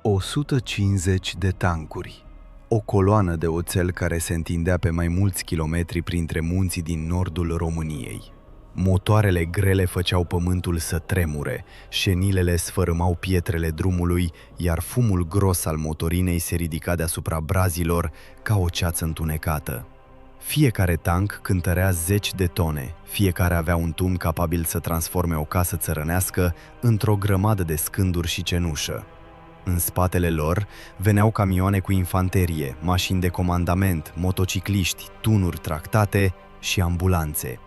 150 de tancuri. O coloană de oțel care se întindea pe mai mulți kilometri printre munții din nordul României. Motoarele grele făceau pământul să tremure, șenilele sfărâmau pietrele drumului, iar fumul gros al motorinei se ridica deasupra brazilor ca o ceață întunecată. Fiecare tank cântărea 10 de tone, fiecare avea un tum capabil să transforme o casă țărănească într-o grămadă de scânduri și cenușă. În spatele lor veneau camioane cu infanterie, mașini de comandament, motocicliști, tunuri tractate și ambulanțe.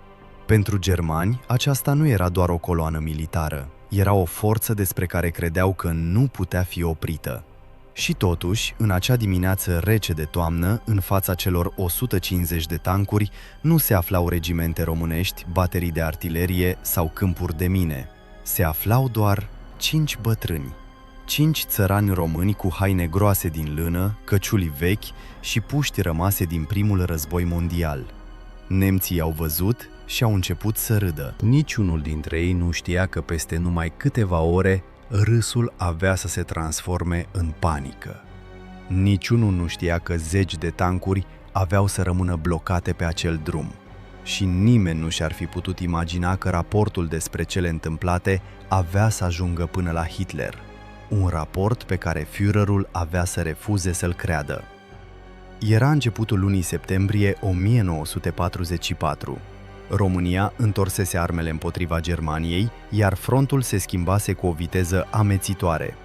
Pentru germani, aceasta nu era doar o coloană militară, era o forță despre care credeau că nu putea fi oprită. Și totuși, în acea dimineață rece de toamnă, în fața celor 150 de tancuri, nu se aflau regimente românești, baterii de artilerie sau câmpuri de mine. Se aflau doar 5 bătrâni. 5 țărani români cu haine groase din lână, căciuli vechi și puști rămase din primul război mondial. Nemții i-au văzut și au început să râdă. Niciunul dintre ei nu știa că peste numai câteva ore râsul avea să se transforme în panică. Niciunul nu știa că 10 de tancuri aveau să rămână blocate pe acel drum. Și nimeni nu și-ar fi putut imagina că raportul despre cele întâmplate avea să ajungă până la Hitler. Un raport pe care Führerul avea să refuze să-l creadă. Era începutul lunii septembrie 1944. România întorsese armele împotriva Germaniei, iar frontul se schimbase cu o viteză amețitoare.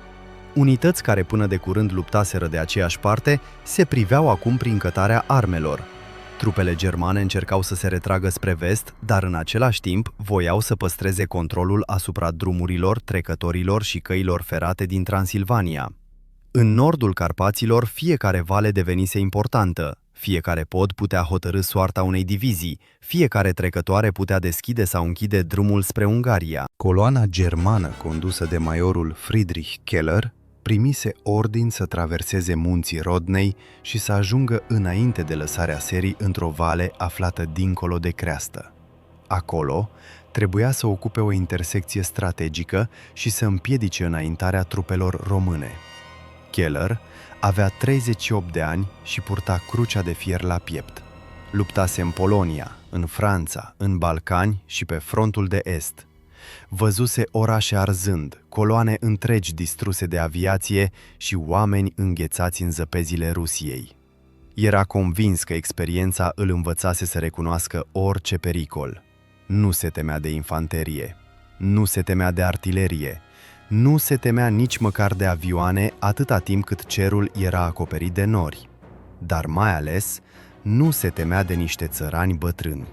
Unități care până de curând luptaseră de aceeași parte se priveau acum prin cătarea armelor. Trupele germane încercau să se retragă spre vest, dar în același timp voiau să păstreze controlul asupra drumurilor, trecătorilor și căilor ferate din Transilvania. În nordul Carpaților, fiecare vale devenise importantă, fiecare pod putea hotărî soarta unei divizii, fiecare trecătoare putea deschide sau închide drumul spre Ungaria. Coloana germană condusă de majorul Friedrich Keller primise ordin să traverseze munții Rodnei și să ajungă înainte de lăsarea serii într-o vale aflată dincolo de creastă. Acolo trebuia să ocupe o intersecție strategică și să împiedice înaintarea trupelor române. Keller avea 38 de ani și purta crucea de fier la piept. Luptase în Polonia, în Franța, în Balcani și pe frontul de est. Văzuse orașe arzând, coloane întregi distruse de aviație și oameni înghețați în zăpezile Rusiei. Era convins că experiența îl învățase să recunoască orice pericol. Nu se temea de infanterie, nu se temea de artilerie, nu se temea nici măcar de avioane atâta timp cât cerul era acoperit de nori. Dar mai ales, nu se temea de niște țărani bătrâni.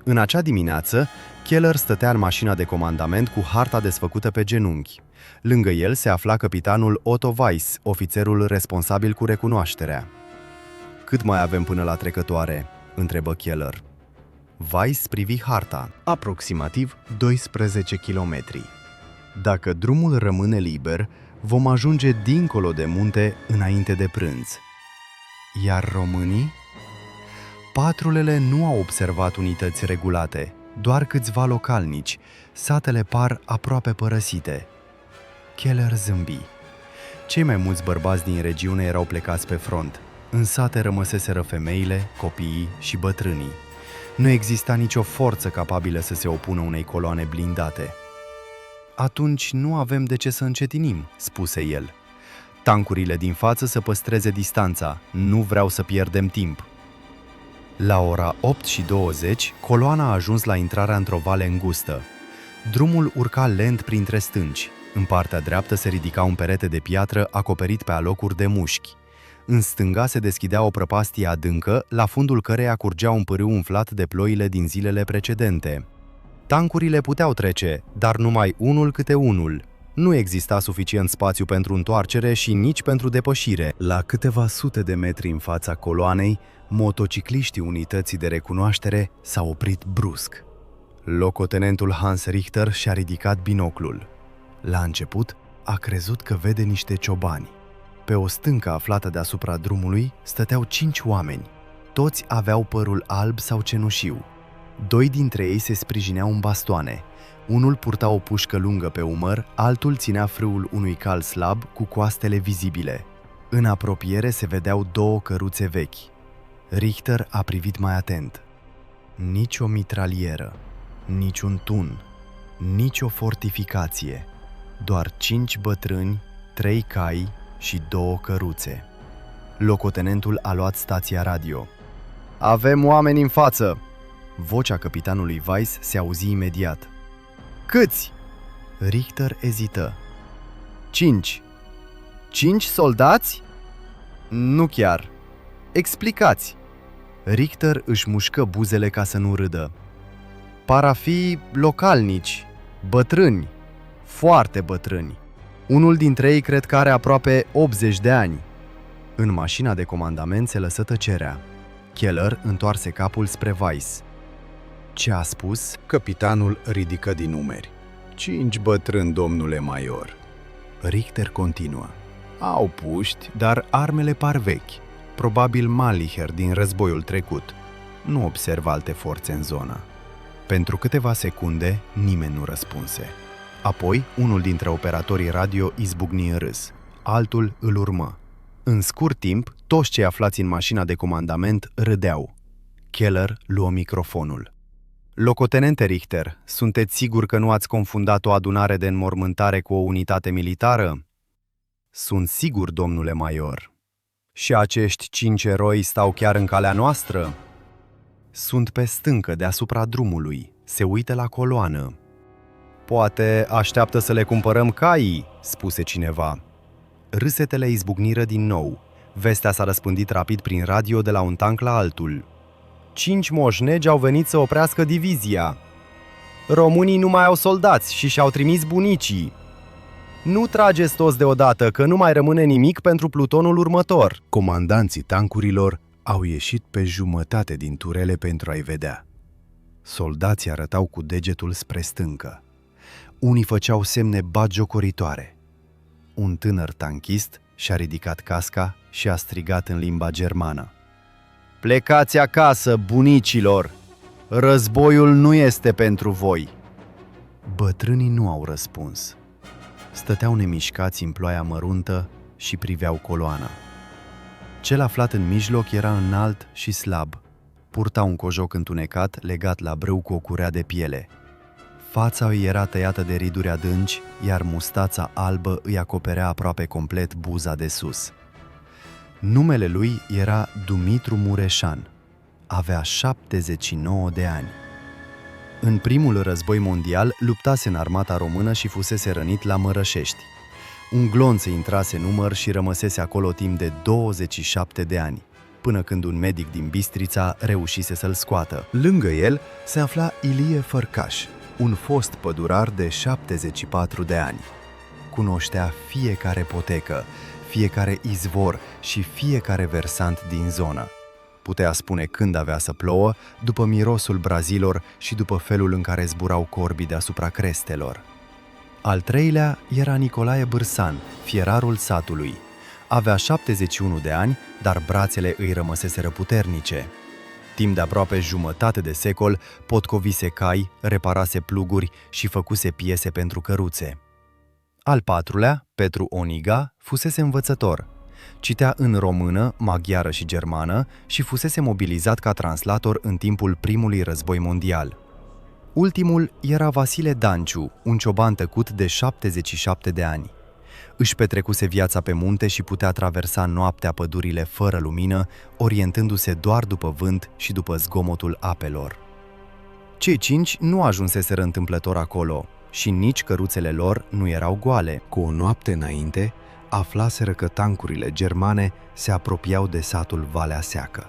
În acea dimineață, Keller stătea în mașina de comandament cu harta desfăcută pe genunchi. Lângă el se afla capitanul Otto Weiss, ofițerul responsabil cu recunoașterea. "Cât mai avem până la trecătoare?" întrebă Keller. Weiss privi harta. Aproximativ 12 kilometri. Dacă drumul rămâne liber, vom ajunge dincolo de munte înainte de prânz. Iar românii? Patrulele nu au observat unități regulate, doar câțiva localnici. Satele par aproape părăsite. Keller zâmbi. Cei mai mulți bărbați din regiune erau plecați pe front. În sate rămăseseră femeile, copiii și bătrânii. Nu exista nicio forță capabilă să se opună unei coloane blindate. "Atunci nu avem de ce să încetinim," spuse el. "Tancurile din față să păstreze distanța, nu vreau să pierdem timp." La ora 8:20, coloana a ajuns la intrarea într-o vale îngustă. Drumul urca lent printre stânci. În partea dreaptă se ridica un perete de piatră acoperit pe alocuri de mușchi. În stânga se deschidea o prăpastie adâncă, la fundul căreia curgea un pârâu umflat de ploile din zilele precedente. Tancurile puteau trece, dar numai unul câte unul. Nu exista suficient spațiu pentru întoarcere și nici pentru depășire. La câteva sute de metri în fața coloanei, motocicliștii unității de recunoaștere s-au oprit brusc. Locotenentul Hans Richter și-a ridicat binoclul. La început, a crezut că vede niște ciobani. Pe o stâncă aflată deasupra drumului stăteau 5 oameni. Toți aveau părul alb sau cenușiu. Doi dintre ei se sprijineau în bastoane. Unul purta o pușcă lungă pe umăr, altul ținea frâul unui cal slab cu coastele vizibile. În apropiere se vedeau două căruțe vechi. Richter a privit mai atent. Nici o mitralieră, nici un tun, nici o fortificație, doar 5 bătrâni, 3 cai și 2 căruțe. Locotenentul a luat stația radio. Avem oameni în față! Vocea capitanului Weiss se auzi imediat. Câți? Richter ezită. 5. 5 soldați? Nu chiar. Explicați. Richter își mușcă buzele ca să nu râdă. Par a fi localnici, bătrâni, foarte bătrâni. Unul dintre ei cred că are aproape 80 de ani. În mașina de comandament se lăsă tăcerea. Keller întoarse capul spre Weiss. Ce a spus? Capitanul ridică din numeri. 5 bătrâni, domnule major. Richter continuă. Au puști, dar armele par vechi. Probabil Mannlicher din războiul trecut. Nu observ alte forțe în zonă. Pentru câteva secunde, nimeni nu răspunse. Apoi, unul dintre operatorii radio izbucni în râs. Altul îl urmă. În scurt timp, toți cei aflați în mașina de comandament râdeau. Keller luă microfonul. Locotenente Richter, sunteți sigur că nu ați confundat o adunare de înmormântare cu o unitate militară? Sunt sigur, domnule major. Și acești 5 eroi stau chiar în calea noastră? Sunt pe stâncă deasupra drumului. Se uită la coloană. Poate așteaptă să le cumpărăm caii, spuse cineva. Râsetele izbucniră din nou. Vestea s-a răspândit rapid prin radio de la un tank la altul. 5 moșnegi au venit să oprească divizia. Românii nu mai au soldați și și-au trimis bunicii. Nu trageți toți deodată, că nu mai rămâne nimic pentru plutonul următor. Comandanții tancurilor au ieșit pe jumătate din turele pentru a-i vedea. Soldații arătau cu degetul spre stâncă. Unii făceau semne batjocoritoare. Un tânăr tanchist și-a ridicat casca și a strigat în limba germană. Plecați acasă, bunicilor! Războiul nu este pentru voi! Bătrânii nu au răspuns. Stăteau nemișcați în ploaia măruntă și priveau coloana. Cel aflat în mijloc era înalt și slab. Purta un cojoc întunecat legat la brâu cu o curea de piele. Fața îi era tăiată de riduri adânci, iar mustața albă îi acoperea aproape complet buza de sus. Numele lui era Dumitru Mureșan. Avea 79 de ani. În primul război mondial luptase în armata română și fusese rănit la Mărășești. Un glonț îi intrase în umăr și rămăsese acolo timp de 27 de ani, până când un medic din Bistrița reușise să-l scoată. Lângă el se afla Ilie Fărcaș, un fost pădurar de 74 de ani. Cunoștea fiecare potecă, fiecare izvor și fiecare versant din zonă. Putea spune când avea să plouă, după mirosul brazilor și după felul în care zburau corbii deasupra crestelor. Al treilea era Nicolae Bârsan, fierarul satului. Avea 71 de ani, dar brațele îi rămăseseră puternice. Timp de aproape jumătate de secol, potcovise cai, reparase pluguri și făcuse piese pentru căruțe. Al patrulea, Petru Oniga, fusese învățător. Citea în română, maghiară și germană și fusese mobilizat ca translator în timpul primului război mondial. Ultimul era Vasile Danciu, un cioban tăcut de 77 de ani. Își petrecuse viața pe munte și putea traversa noaptea pădurile fără lumină, orientându-se doar după vânt și după zgomotul apelor. Cei 5 nu ajunseseră întâmplător acolo și nici căruțele lor nu erau goale. Cu o noapte înainte, aflaseră că tancurile germane se apropiau de satul Valea Seacă.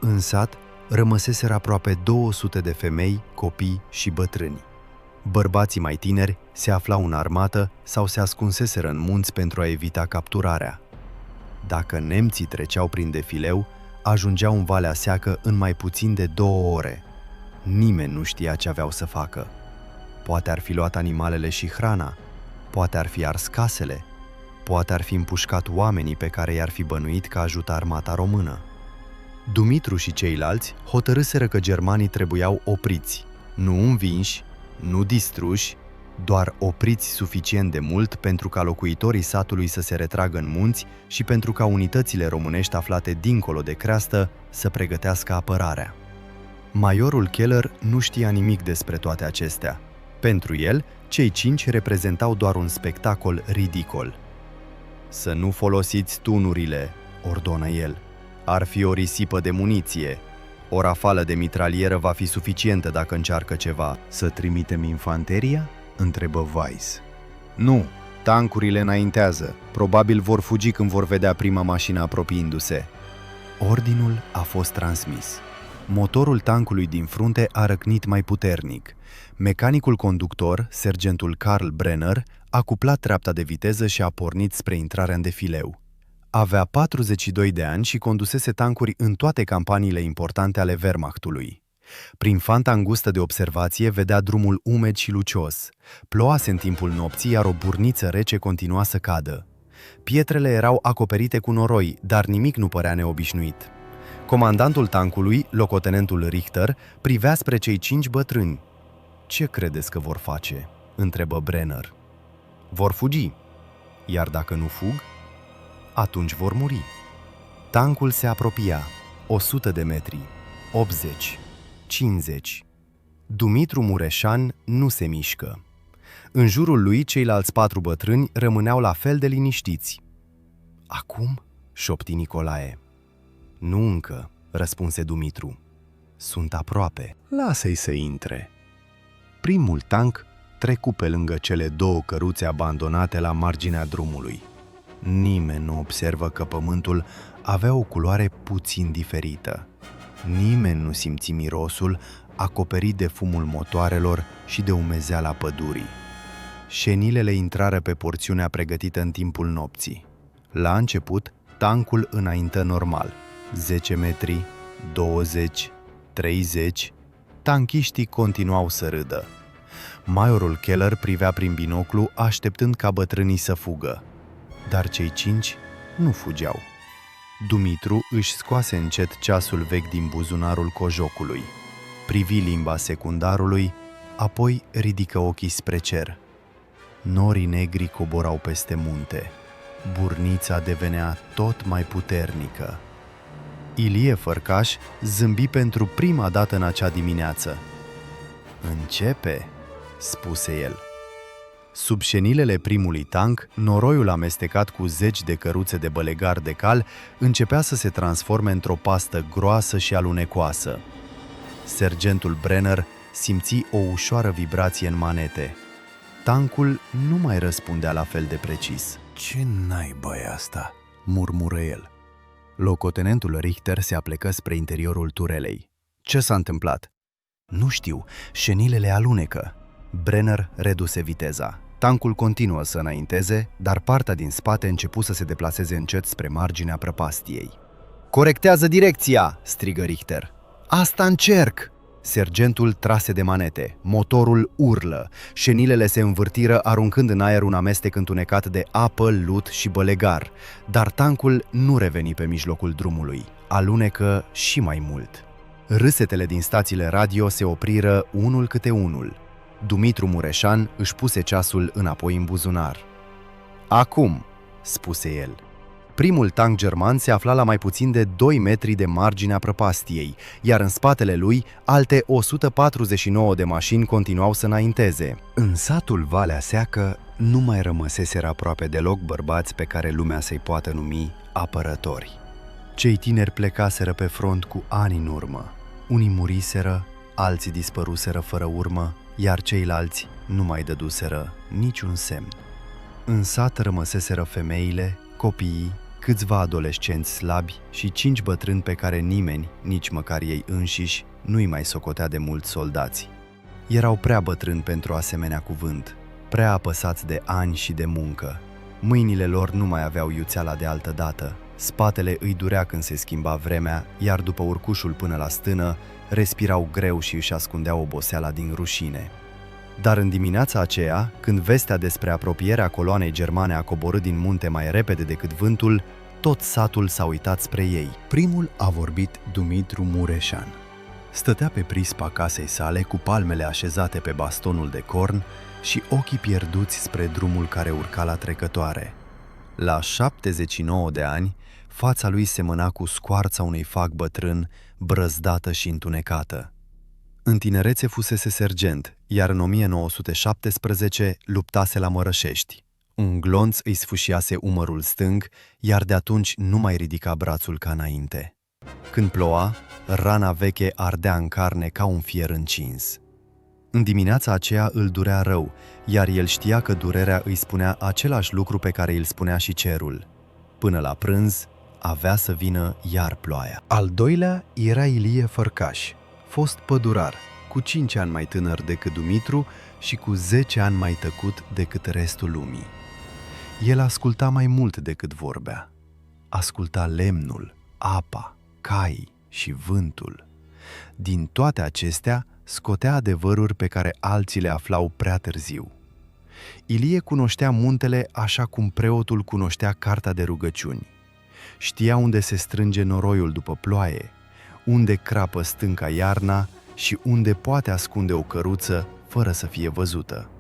În sat rămăseseră aproape 200 de femei, copii și bătrâni. Bărbații mai tineri se aflau în armată sau se ascunseseră în munți pentru a evita capturarea. Dacă nemții treceau prin defileu, ajungeau în Valea Seacă în mai puțin de 2 ore. Nimeni nu știa ce aveau să facă. Poate ar fi luat animalele și hrana, poate ar fi ars casele, poate ar fi împușcat oamenii pe care i-ar fi bănuit că ajută armata română. Dumitru și ceilalți hotărâseră că germanii trebuiau opriți, nu învinși, nu distruși, doar opriți suficient de mult pentru ca locuitorii satului să se retragă în munți și pentru ca unitățile românești aflate dincolo de creastă să pregătească apărarea. Majorul Keller nu știa nimic despre toate acestea. Pentru el, cei 5 reprezentau doar un spectacol ridicol. "Să nu folosiți tunurile," ordonă el. "Ar fi o risipă de muniție. O rafală de mitralieră va fi suficientă dacă încearcă ceva." "Să trimitem infanteria?" întrebă Weiss. "Nu, tancurile înaintează. Probabil vor fugi când vor vedea prima mașină apropiindu-se." Ordinul a fost transmis. Motorul tancului din frunte a răcnit mai puternic. Mecanicul conductor, sergentul Karl Brenner, a cuplat treapta de viteză și a pornit spre intrarea în defileu. Avea 42 de ani și condusese tancuri în toate campaniile importante ale Wehrmachtului. Prin fanta îngustă de observație vedea drumul umed și lucios. Ploase în timpul nopții, iar o burniță rece continua să cadă. Pietrele erau acoperite cu noroi, dar nimic nu părea neobișnuit. Comandantul tancului, locotenentul Richter, privea spre cei 5 bătrâni. "Ce credeți că vor face?" întrebă Brenner. "Vor fugi. Iar dacă nu fug, atunci vor muri." Tancul se apropia. 100 de metri, 80, 50. Dumitru Mureșan nu se mișcă. În jurul lui, ceilalți 4 bătrâni rămâneau la fel de liniștiți. "Acum?" șopti Nicolae. "Nu încă," răspunse Dumitru. "Sunt aproape." "Lasă-i să intre." Primul tank trecu pe lângă cele 2 căruțe abandonate la marginea drumului. Nimeni nu observă că pământul avea o culoare puțin diferită. Nimeni nu simți mirosul acoperit de fumul motoarelor și de umezeala pădurii. Șenilele intrară pe porțiunea pregătită în timpul nopții. La început, tancul înaintă normal. 10 metri, 20, 30, tanchiștii continuau să râdă. Majorul Keller privea prin binoclu, așteptând ca bătrânii să fugă. Dar cei 5 nu fugeau. Dumitru își scoase încet ceasul vechi din buzunarul cojocului. Privi limba secundarului, apoi ridică ochii spre cer. Norii negri coborau peste munte. Burnița devenea tot mai puternică. Ilie Fărcaș zâmbi pentru prima dată în acea dimineață. "Începe," spuse el. Sub șenilele primului tank, noroiul amestecat cu 10 de căruțe de bălegari de cal începea să se transforme într-o pastă groasă și alunecoasă. Sergentul Brenner simți o ușoară vibrație în manete. Tancul nu mai răspundea la fel de precis. "Ce naiba e asta?" murmură el. Locotenentul Richter se aplecă spre interiorul turelei. "Ce s-a întâmplat?" "Nu știu, șenilele alunecă." Brenner reduse viteza. Tancul continuă să înainteze, dar partea din spate începu să se deplaseze încet spre marginea prăpastiei. "Corectează direcția!" strigă Richter. "Asta încerc!" Sergentul trase de manete. Motorul urlă. Șenilele se învârtiră, aruncând în aer un amestec întunecat de apă, lut și bălegar. Dar tancul nu reveni pe mijlocul drumului. Alunecă și mai mult. Râsetele din stațiile radio se opriră unul câte unul. Dumitru Mureșan își puse ceasul înapoi în buzunar. "Acum," spuse el. Primul tank german se afla la mai puțin de 2 metri de marginea prăpastiei, iar în spatele lui alte 149 de mașini continuau să înainteze. În satul Valea Seacă nu mai rămăseseră aproape deloc bărbați pe care lumea să-i poată numi apărători. Cei tineri plecaseră pe front cu ani în urmă. Unii muriseră, alții dispăruseră fără urmă, iar ceilalți nu mai dăduseră niciun semn. În sat rămăseseră femeile, copiii, câțiva adolescenți slabi și 5 bătrâni pe care nimeni, nici măcar ei înșiși, nu-i mai socotea de mulți soldați. Erau prea bătrâni pentru asemenea cuvânt, prea apăsați de ani și de muncă. Mâinile lor nu mai aveau iuțeala de altă dată, spatele îi durea când se schimba vremea, iar după urcușul până la stână, respirau greu și își ascundeau oboseala din rușine. Dar în dimineața aceea, când vestea despre apropierea coloanei germane a coborât din munte mai repede decât vântul, Tot satul s-a uitat spre ei. Primul a vorbit Dumitru Mureșan. Stătea pe prispa casei sale cu palmele așezate pe bastonul de corn și ochii pierduți spre drumul care urca la trecătoare. La 79 de ani, fața lui semăna cu scoarța unui fac bătrân, brăzdată și întunecată. În tinerețe fusese sergent, iar în 1917 luptase la Mărășești. Un glonț îi sfâșiase umărul stâng, iar de atunci nu mai ridica brațul ca înainte. Când ploua, rana veche ardea în carne ca un fier încins. În dimineața aceea îl durea rău, iar el știa că durerea îi spunea același lucru pe care îl spunea și cerul. Până la prânz, avea să vină iar ploaia. Al doilea era Ilie Fărcaș, fost pădurar, cu 5 ani mai tânăr decât Dumitru și cu 10 ani mai tăcut decât restul lumii. El asculta mai mult decât vorbea. Asculta lemnul, apa, caii și vântul. Din toate acestea, scotea adevăruri pe care alții le aflau prea târziu. Ilie cunoștea muntele așa cum preotul cunoștea cartea de rugăciuni. Știa unde se strânge noroiul după ploaie, unde crapă stânca iarna și unde poate ascunde o căruță fără să fie văzută.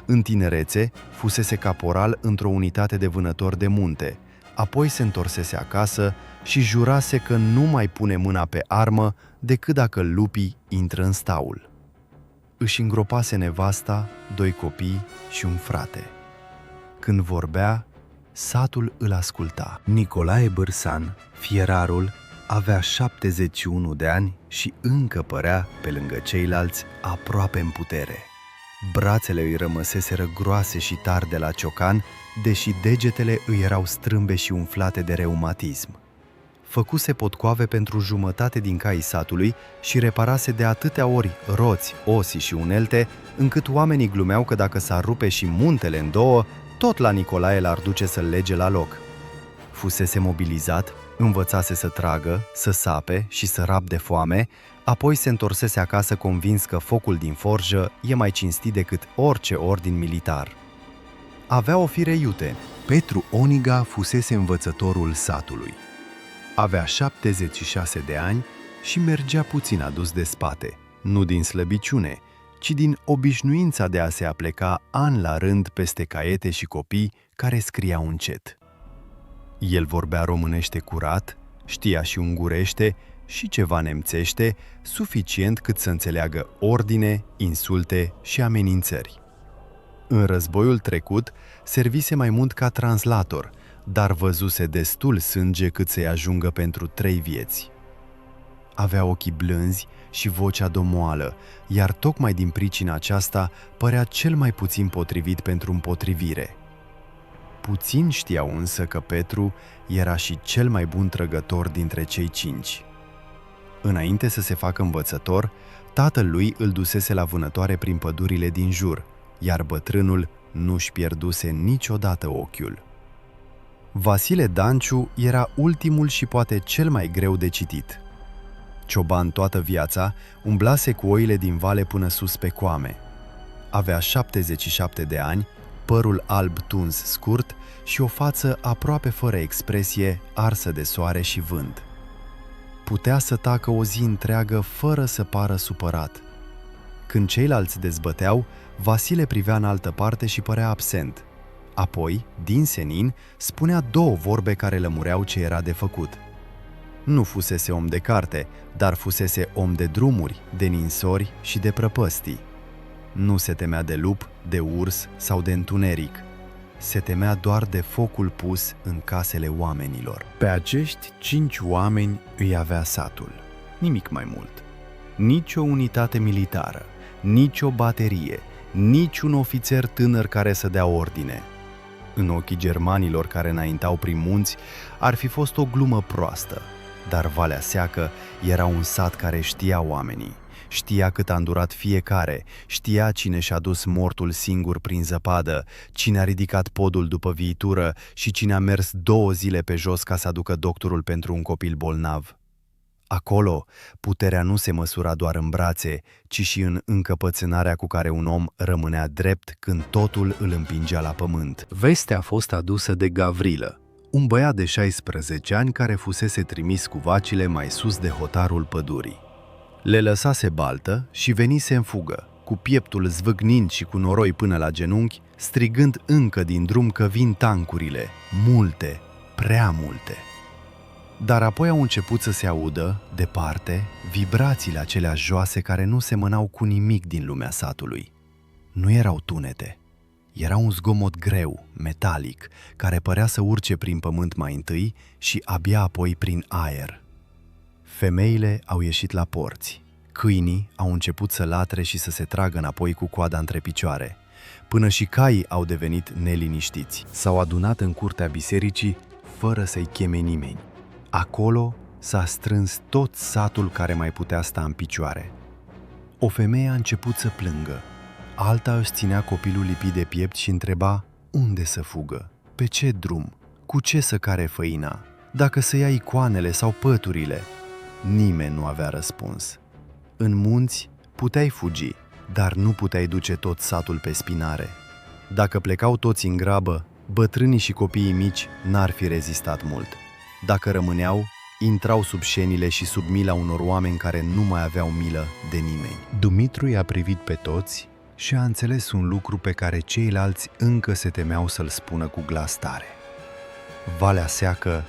În tinerețe, fusese caporal într-o unitate de vânători de munte, apoi se întorsese acasă și jurase că nu mai pune mâna pe armă decât dacă lupii intră în staul. Își îngropase nevasta, 2 copii și un frate. Când vorbea, satul îl asculta. Nicolae Bârsan, fierarul, avea 71 de ani și încă părea, pe lângă ceilalți, aproape în putere. Brațele îi rămăseseră groase și tari de la ciocan, deși degetele îi erau strâmbe și umflate de reumatism. Făcuse potcoave pentru jumătate din caii satului și reparase de atâtea ori roți, osii și unelte, încât oamenii glumeau că dacă s-ar rupe și muntele în două, tot la Nicolae l-ar duce să-l lege la loc. Fusese mobilizat, învățase să tragă, să sape și să rab de foame, apoi se întorsese acasă convins că focul din forjă e mai cinstit decât orice ordin militar. Avea o fire iute. Petru Oniga fusese învățătorul satului. Avea 76 de ani și mergea puțin adus de spate, nu din slăbiciune, ci din obișnuința de a se apleca an la rând peste caiete și copii care scriau încet. El vorbea românește curat, știa și ungurește și ceva nemțește, suficient cât să înțeleagă ordine, insulte și amenințări. În războiul trecut, servise mai mult ca translator, dar văzuse destul sânge cât să-i ajungă pentru 3 vieți. Avea ochii blânzi și vocea domoală, iar tocmai din pricina aceasta părea cel mai puțin potrivit pentru împotrivire. Puțin știau însă că Petru era și cel mai bun trăgător dintre cei 5. Înainte să se facă învățător, tatăl lui îl dusese la vânătoare prin pădurile din jur, iar bătrânul nu-și pierduse niciodată ochiul. Vasile Danciu era ultimul și poate cel mai greu de citit. Cioban toată viața, umblase cu oile din vale până sus pe coame. Avea 77 de ani, părul alb tuns scurt și o față aproape fără expresie, arsă de soare și vânt. Putea să tacă o zi întreagă fără să pară supărat. Când ceilalți dezbăteau, Vasile privea în altă parte și părea absent. Apoi, din senin, spunea 2 vorbe care lămureau ce era de făcut. Nu fusese om de carte, dar fusese om de drumuri, de ninsori și de prăpăstii. Nu se temea de lup, de urs sau de întuneric. Se temea doar de focul pus în casele oamenilor. Pe acești 5 oameni îi avea satul. Nimic mai mult. Nici o unitate militară, nici o baterie, nici un ofițer tânăr care să dea ordine. În ochii germanilor care înaintau prin munți, ar fi fost o glumă proastă, dar Valea Seacă era un sat care știa oamenii. Știa cât a îndurat fiecare, știa cine și-a dus mortul singur prin zăpadă, cine a ridicat podul după viitură și cine a mers 2 zile pe jos ca să aducă doctorul pentru un copil bolnav. Acolo, puterea nu se măsura doar în brațe, ci și în încăpățânarea cu care un om rămânea drept când totul îl împingea la pământ. Vestea a fost adusă de Gavrilă, un băiat de 16 ani care fusese trimis cu vacile mai sus de hotarul pădurii. Le lăsase baltă și venise în fugă, cu pieptul zvâgnind și cu noroi până la genunchi, strigând încă din drum că vin tancurile, multe, prea multe. Dar apoi au început să se audă, departe, vibrațiile acelea joase care nu semănau cu nimic din lumea satului. Nu erau tunete. Era un zgomot greu, metalic, care părea să urce prin pământ mai întâi și abia apoi prin aer. Femeile au ieșit la porți. Câinii au început să latre și să se tragă înapoi cu coada între picioare. Până și caii au devenit neliniștiți. S-au adunat în curtea bisericii fără să-i cheme nimeni. Acolo s-a strâns tot satul care mai putea sta în picioare. O femeie a început să plângă. Alta își ținea copilul lipit de piept și întreba unde să fugă, pe ce drum, cu ce să care făina, dacă să ia icoanele sau păturile. Nimeni nu avea răspuns. În munți puteai fugi, dar nu puteai duce tot satul pe spinare. Dacă plecau toți în grabă, bătrânii și copiii mici n-ar fi rezistat mult. Dacă rămâneau, intrau sub șenile și sub mila unor oameni care nu mai aveau milă de nimeni. Dumitru i-a privit pe toți și a înțeles un lucru pe care ceilalți încă se temeau să-l spună cu glas tare. Valea seacă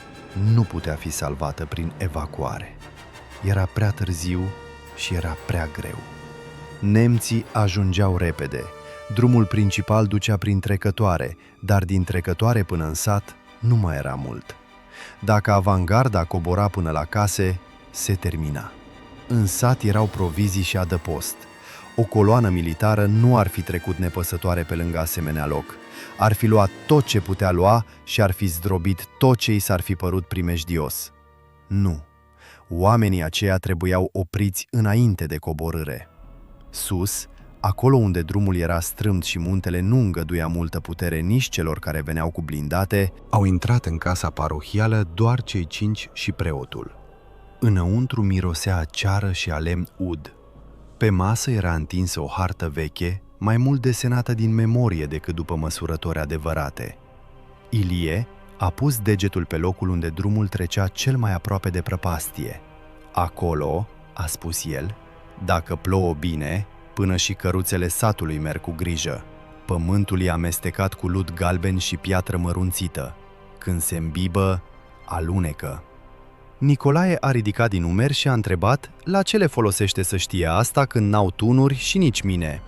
nu putea fi salvată prin evacuare. Era prea târziu și era prea greu. Nemții ajungeau repede. Drumul principal ducea prin Trecătoare, dar din Trecătoare până în sat nu mai era mult. Dacă avangarda cobora până la case, se termina. În sat erau provizii și adăpost. O coloană militară nu ar fi trecut nepăsătoare pe lângă asemenea loc. Ar fi luat tot ce putea lua și ar fi zdrobit tot ce i s-ar fi părut primejdios. Nu. Oamenii aceia trebuiau opriți înainte de coborâre. Sus, acolo unde drumul era strâmt și muntele nu îngăduia multă putere nici celor care veneau cu blindate, au intrat în casa parohială doar cei 5 și preotul. Înăuntru mirosea a ceară și a lemn ud. Pe masă era întinsă o hartă veche, mai mult desenată din memorie decât după măsurători adevărate. Ilie a pus degetul pe locul unde drumul trecea cel mai aproape de prăpastie. Acolo, a spus el, dacă plouă bine, până și căruțele satului merg cu grijă. Pământul e amestecat cu lut galben și piatră mărunțită. Când se îmbibă, alunecă. Nicolae a ridicat din umeri și a întrebat la ce le folosește să știe asta când n-au tunuri și nici mine.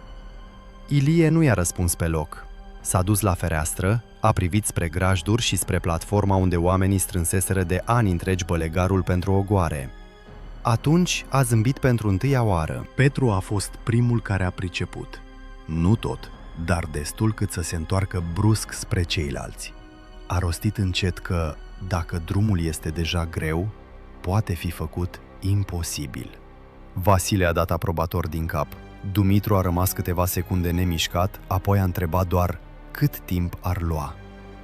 Ilie nu i-a răspuns pe loc. S-a dus la fereastră, a privit spre grajduri și spre platforma unde oamenii strânseseră de ani întregi bălegarul pentru ogoare. Atunci a zâmbit pentru întâia oară. Petru a fost primul care a priceput. Nu tot, dar destul cât să se întoarcă brusc spre ceilalți. A rostit încet că, dacă drumul este deja greu, poate fi făcut imposibil. Vasile a dat aprobator din cap. Dumitru a rămas câteva secunde nemișcat, apoi a întrebat doar cât timp ar lua.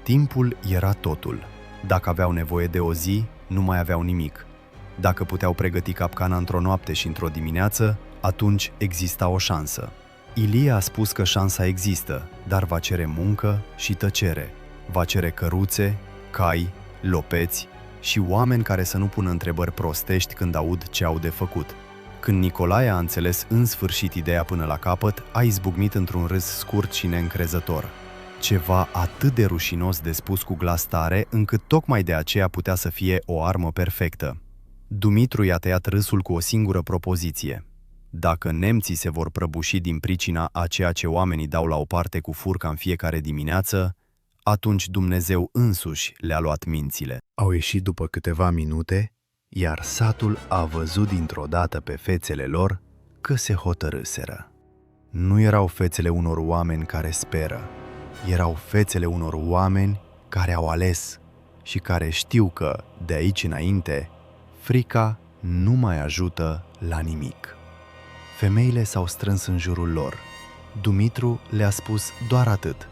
Timpul era totul. Dacă aveau nevoie de o zi, nu mai aveau nimic. Dacă puteau pregăti capcana într-o noapte și într-o dimineață, atunci exista o șansă. Ilie a spus că șansa există, dar va cere muncă și tăcere. Va cere căruțe, cai, lopeți și oameni care să nu pună întrebări prostești când aud ce au de făcut. Când Nicolae a înțeles în sfârșit ideea până la capăt, a izbucnit într-un râs scurt și neîncrezător. Ceva atât de rușinos de spus cu glas tare, încât tocmai de aceea putea să fie o armă perfectă. Dumitru i-a tăiat râsul cu o singură propoziție. Dacă nemții se vor prăbuși din pricina a ceea ce oamenii dau la o parte cu furca în fiecare dimineață, atunci Dumnezeu însuși le-a luat mințile. Au ieșit după câteva minute, iar satul a văzut dintr-o dată pe fețele lor că se hotărâseră. Nu erau fețele unor oameni care speră, erau fețele unor oameni care au ales și care știu că, de aici înainte, frica nu mai ajută la nimic. Femeile s-au strâns în jurul lor. Dumitru le-a spus doar atât.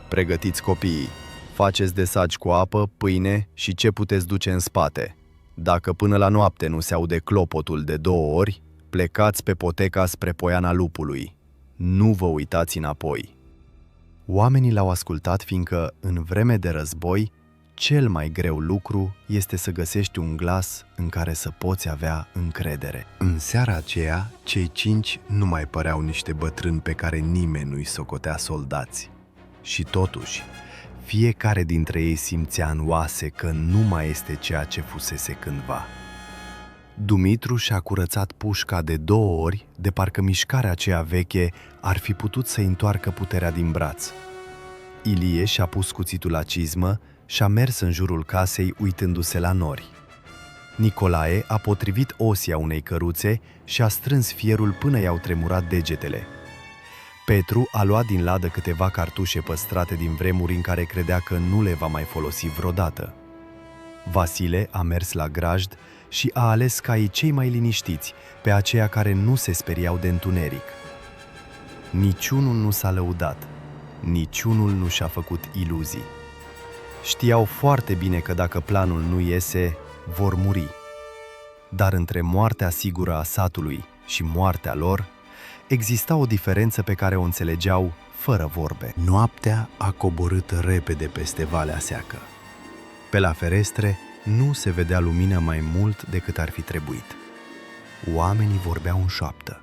Pregătiți copiii, faceți desagi cu apă, pâine și ce puteți duce în spate. Dacă până la noapte nu se aude clopotul de 2 ori, plecați pe poteca spre Poiana Lupului. Nu vă uitați înapoi. Oamenii l-au ascultat fiindcă, în vreme de război, cel mai greu lucru este să găsești un glas în care să poți avea încredere. În seara aceea, cei 5 nu mai păreau niște bătrâni pe care nimeni nu-i socotea soldați. Și totuși, fiecare dintre ei simțea în oase că nu mai este ceea ce fusese cândva. Dumitru și-a curățat pușca de 2 ori, de parcă mișcarea aceea veche ar fi putut să-i întoarcă puterea din braț. Ilie și-a pus cuțitul la cizmă și-a mers în jurul casei uitându-se la nori. Nicolae a potrivit osia unei căruțe și a strâns fierul până i-au tremurat degetele. Petru a luat din ladă câteva cartușe păstrate din vremuri în care credea că nu le va mai folosi vreodată. Vasile a mers la grajd și a ales caii cei mai liniștiți, pe aceia care nu se speriau de întuneric. Niciunul nu s-a lăudat, niciunul nu și-a făcut iluzii. Știau foarte bine că dacă planul nu iese, vor muri. Dar între moartea sigură a satului și moartea lor, exista o diferență pe care o înțelegeau fără vorbe. Noaptea a coborât repede peste Valea Seacă. Pe la ferestre nu se vedea lumină mai mult decât ar fi trebuit. Oamenii vorbeau în șoaptă.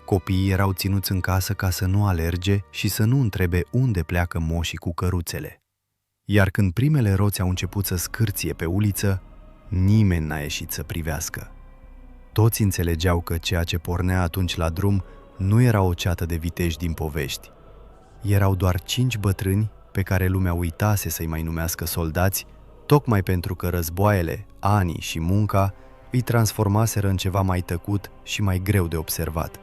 Copiii erau ținuți în casă ca să nu alerge și să nu întrebe unde pleacă moșii cu căruțele. Iar când primele roți au început să scârție pe uliță, nimeni n-a ieșit să privească. Toți înțelegeau că ceea ce pornea atunci la drum nu era o ceată de viteji din povești. Erau doar 5 bătrâni pe care lumea uitase să-i mai numească soldați, tocmai pentru că războaiele, anii și munca îi transformaseră în ceva mai tăcut și mai greu de observat.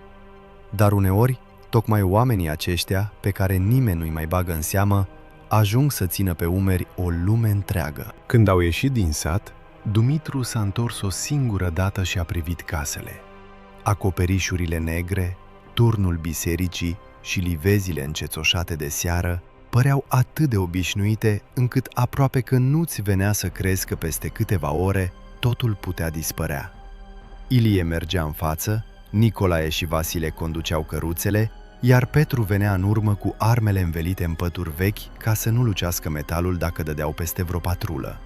Dar uneori, tocmai oamenii aceștia, pe care nimeni nu-i mai bagă în seamă, ajung să țină pe umeri o lume întreagă. Când au ieșit din sat, Dumitru s-a întors o singură dată și a privit casele. Acoperișurile negre, turnul bisericii și livezile încețoșate de seară păreau atât de obișnuite încât aproape că nu-ți venea să crezi că peste câteva ore totul putea dispărea. Ilie mergea în față, Nicolae și Vasile conduceau căruțele, iar Petru venea în urmă cu armele învelite în pături vechi ca să nu lucească metalul dacă dădeau peste vreo patrulă.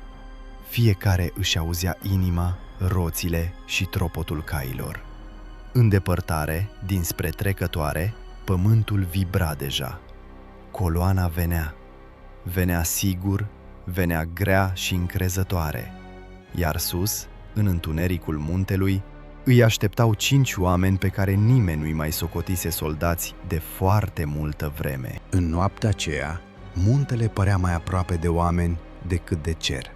Fiecare își auzea inima, roțile și tropotul cailor. În depărtare, dinspre trecătoare, pământul vibra deja. Coloana venea. Venea sigur, venea grea și încrezătoare. Iar sus, în întunericul muntelui, îi așteptau 5 oameni pe care nimeni nu-i mai socotise soldați de foarte multă vreme. În noaptea aceea, muntele părea mai aproape de oameni decât de cer.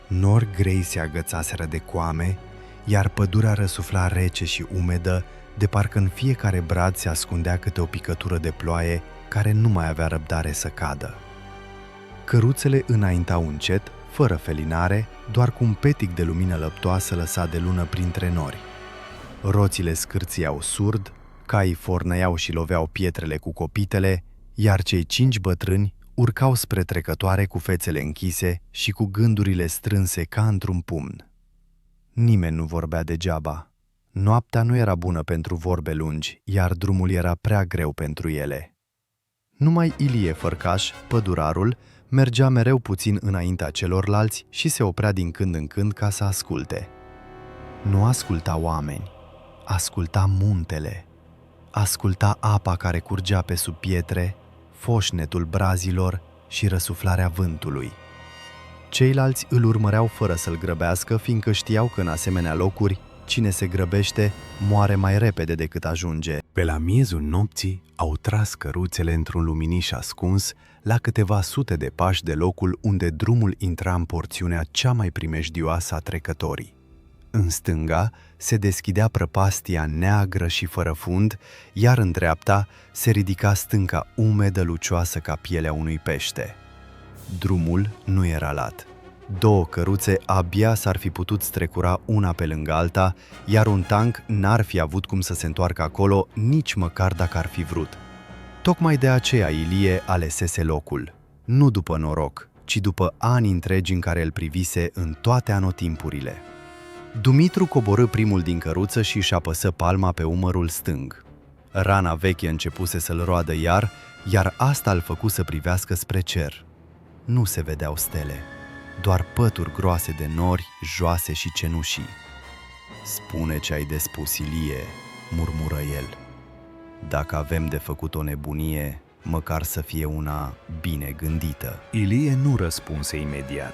Nori grei se agățaseră de coame, iar pădurea răsufla rece și umedă, de parcă în fiecare brad se ascundea câte o picătură de ploaie care nu mai avea răbdare să cadă. Căruțele înaintau încet, fără felinare, doar cu un petic de lumină lăptoasă lăsat de lună printre nori. Roțile scârțiau surd, caii fornăiau și loveau pietrele cu copitele, iar cei 5 bătrâni urcau spre trecătoare cu fețele închise și cu gândurile strânse ca într-un pumn. Nimeni nu vorbea degeaba. Noaptea nu era bună pentru vorbe lungi, iar drumul era prea greu pentru ele. Numai Ilie Fărcaș, pădurarul, mergea mereu puțin înaintea celorlalți și se oprea din când în când ca să asculte. Nu asculta oameni, asculta muntele, asculta apa care curgea pe sub pietre, foșnetul brazilor și răsuflarea vântului. Ceilalți îl urmăreau fără să-l grăbească, fiindcă știau că în asemenea locuri, cine se grăbește moare mai repede decât ajunge. Pe la miezul nopții au tras căruțele într-un luminiș ascuns la câteva sute de pași de locul unde drumul intra în porțiunea cea mai primejdioasă a trecătorii. În stânga se deschidea prăpastia neagră și fără fund, iar în dreapta se ridica stânca umedă, lucioasă ca pielea unui pește. Drumul nu era lat. 2 căruțe abia s-ar fi putut strecura una pe lângă alta, iar un tank n-ar fi avut cum să se întoarcă acolo nici măcar dacă ar fi vrut. Tocmai de aceea Ilie alesese locul, nu după noroc, ci după ani întregi în care îl privise în toate anotimpurile. Dumitru coborâ primul din căruță și își apăsă palma pe umărul stâng. Rana veche începuse să-l roadă iar asta îl făcu să privească spre cer. Nu se vedeau stele. doar pături groase de nori, joase și cenușii. "Spune ce ai de spus, Ilie," murmură el. "Dacă avem de făcut o nebunie, măcar să fie una bine gândită." Ilie nu răspunse imediat.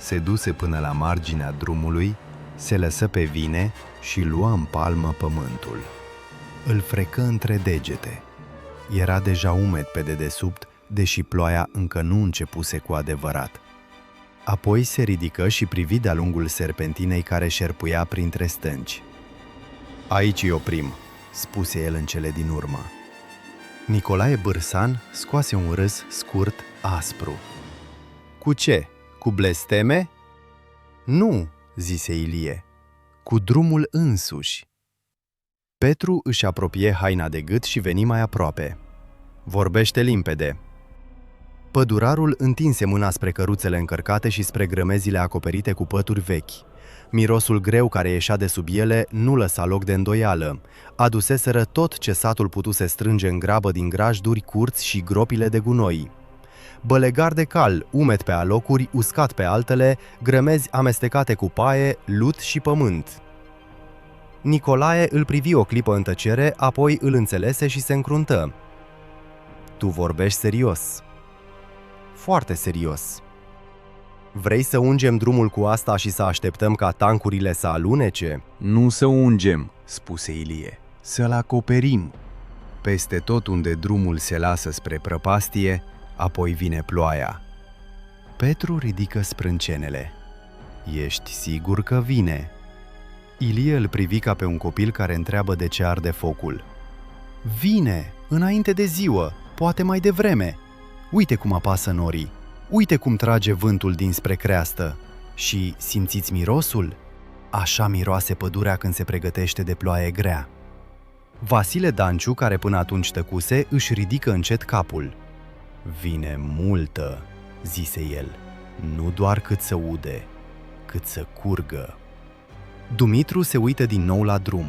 Se duse până la marginea drumului, se lăsă pe vine și luă în palmă pământul. Îl frecă între degete. Era deja umed pe dedesubt, deși ploaia încă nu începuse cu adevărat. Apoi se ridică și privi de-a lungul serpentinei care șerpuia printre stânci. "Aici îi oprim," spuse el în cele din urmă. Nicolae Bârsan scoase un râs scurt, aspru. "Cu ce? Cu blesteme?" "Nu," zise Ilie, "cu drumul însuși." Petru își apropie haina de gât și veni mai aproape. "Vorbește limpede." Pădurarul întinse mâna spre căruțele încărcate și spre grămezile acoperite cu pături vechi. Mirosul greu care ieșea de sub ele nu lăsa loc de îndoială. Aduseseră tot ce satul putuse strânge în grabă din grajduri, curți și gropile de gunoi. Bălegar de cal, umed pe alocuri, uscat pe altele, grămezi amestecate cu paie, lut și pământ. Nicolae îl privi o clipă în tăcere, apoi îl înțelese și se încruntă. "Tu vorbești serios." "Foarte serios." "Vrei să ungem drumul cu asta și să așteptăm ca tancurile să alunece?" "Nu să ungem," spuse Ilie, "să-l acoperim." Peste tot unde drumul se lasă spre prăpastie, apoi vine ploaia. Petru ridică sprâncenele. "Ești sigur că vine?" Ilie îl privi ca pe un copil care întreabă de ce arde focul. "Vine, înainte de ziua, poate mai devreme. Uite cum apasă norii, uite cum trage vântul dinspre creastă. Și simțiți mirosul? Așa miroase pădurea când se pregătește de ploaie grea." Vasile Danciu, care până atunci tăcuse, își ridică încet capul. "Vine multă," zise el, "nu doar cât să ude, cât să curgă." Dumitru se uită din nou la drum.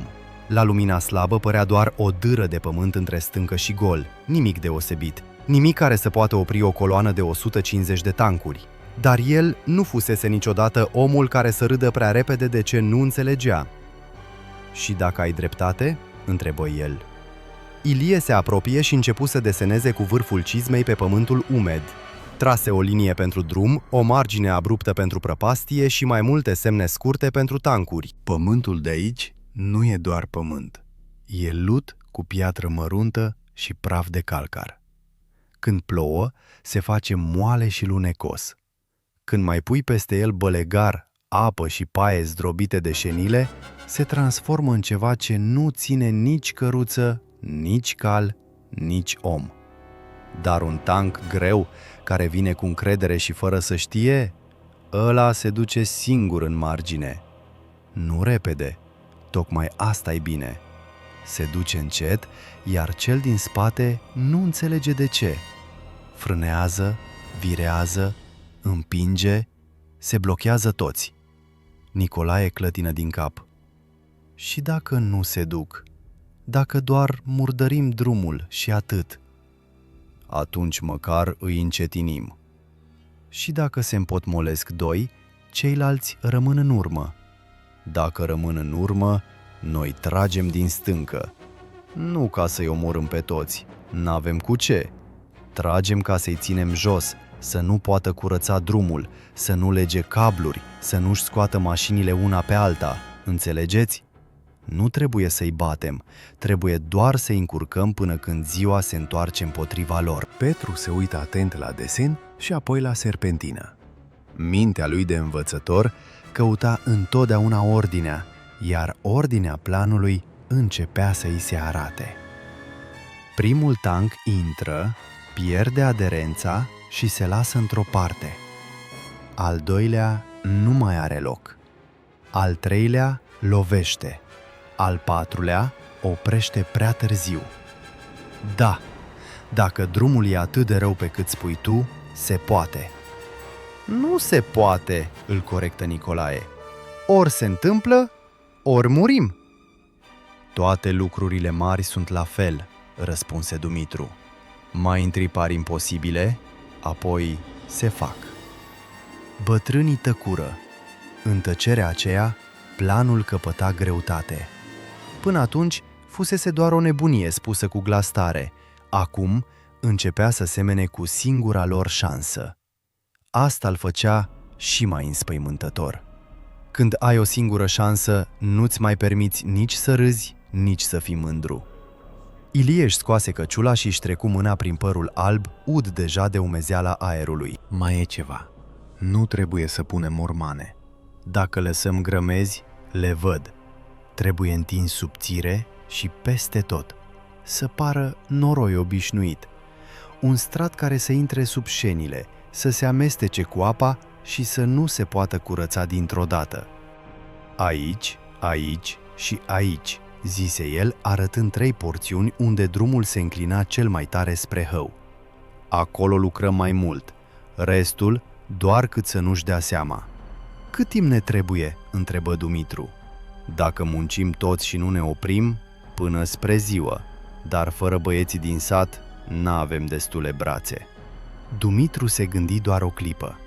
La lumina slabă părea doar o dâră de pământ între stâncă și gol, nimic deosebit, nimic care să poată opri o coloană de 150 de tancuri. Dar el nu fusese niciodată omul care să râdă prea repede de ce nu înțelegea. "Și dacă ai dreptate?" întrebă el. Ilie se apropie și începu să deseneze cu vârful cizmei pe pământul umed. Trase o linie pentru drum, o margine abruptă pentru prăpastie și mai multe semne scurte pentru tancuri. "Pământul de aici nu e doar pământ. E lut cu piatră măruntă și praf de calcar. Când plouă, se face moale și lunecos. Când mai pui peste el bălegar, apă și paie zdrobite de șenile, se transformă în ceva ce nu ține nici căruță, nici cal, nici om. Dar un tank greu, care vine cu încredere și fără să știe, ăla se duce singur în margine. Nu repede, tocmai asta-i bine. Se duce încet, iar cel din spate nu înțelege de ce. Frânează, virează, împinge, se blochează toți." Nicolae clătină din cap. "Și dacă nu se duc? Dacă doar murdărim drumul și atât?" "Atunci măcar îi încetinim." "Și dacă se împotmolesc doi, ceilalți rămân în urmă?" "Dacă rămân în urmă, noi tragem din stâncă. Nu ca să-i omorâm pe toți, n-avem cu ce. Tragem ca să-i ținem jos, să nu poată curăța drumul, să nu lege cabluri, să nu-și scoată mașinile una pe alta. Înțelegeți? Nu trebuie să-i batem, trebuie doar să-i încurcăm până când ziua se întoarce împotriva lor." Petru se uită atent la desen și apoi la serpentină. Mintea lui de învățător căuta întotdeauna ordinea, iar ordinea planului începea să îi se arate. Primul tank intră, pierde aderența și se lasă într-o parte. Al doilea nu mai are loc. Al treilea lovește. Al patrulea oprește prea târziu. Da, dacă drumul e atât de rău pe cât spui tu, se poate. Nu se poate, îl corectă Nicolae. Ori se întâmplă, ori murim. Toate lucrurile mari sunt la fel, răspunse Dumitru. Mai întâi par imposibile, apoi se fac. Bătrânii tăcură. În tăcerea aceea, planul căpăta greutate. Până atunci, fusese doar o nebunie spusă cu glas tare. Acum, începea să semene cu singura lor șansă. Asta îl făcea și mai înspăimântător. Când ai o singură șansă, nu-ți mai permiți nici să râzi, nici să fii mândru. Ilie își scoase căciula și își trecu mâna prin părul alb, ud deja de umezeala aerului. Mai e ceva. Nu trebuie să punem mormane. Dacă lăsăm grămezi, le văd. Trebuie întins subțire și peste tot. Să pară noroi obișnuit. Un strat care să intre sub șenile, să se amestece cu apa și să nu se poată curăța dintr-o dată. Aici, aici și aici, zise el, arătând 3 porțiuni unde drumul se înclina cel mai tare spre hău. Acolo lucrăm mai mult, restul doar cât să nu-și dea seama. Cât timp ne trebuie? Întrebă Dumitru. Dacă muncim toți și nu ne oprim, până spre ziua, dar fără băieții din sat, n-avem destule brațe. Dumitru se gândi doar o clipă.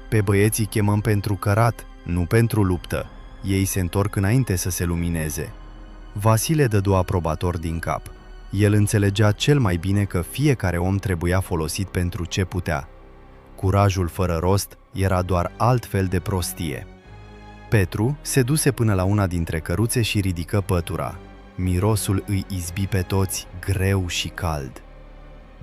Pe băieții chemăm pentru cărat, nu pentru luptă. Ei se întorc înainte să se lumineze. Vasile dădu aprobator din cap. El înțelegea cel mai bine că fiecare om trebuia folosit pentru ce putea. Curajul fără rost era doar alt fel de prostie. Petru se duse până la una dintre căruțe și ridică pătura. Mirosul îi izbi pe toți, greu și cald.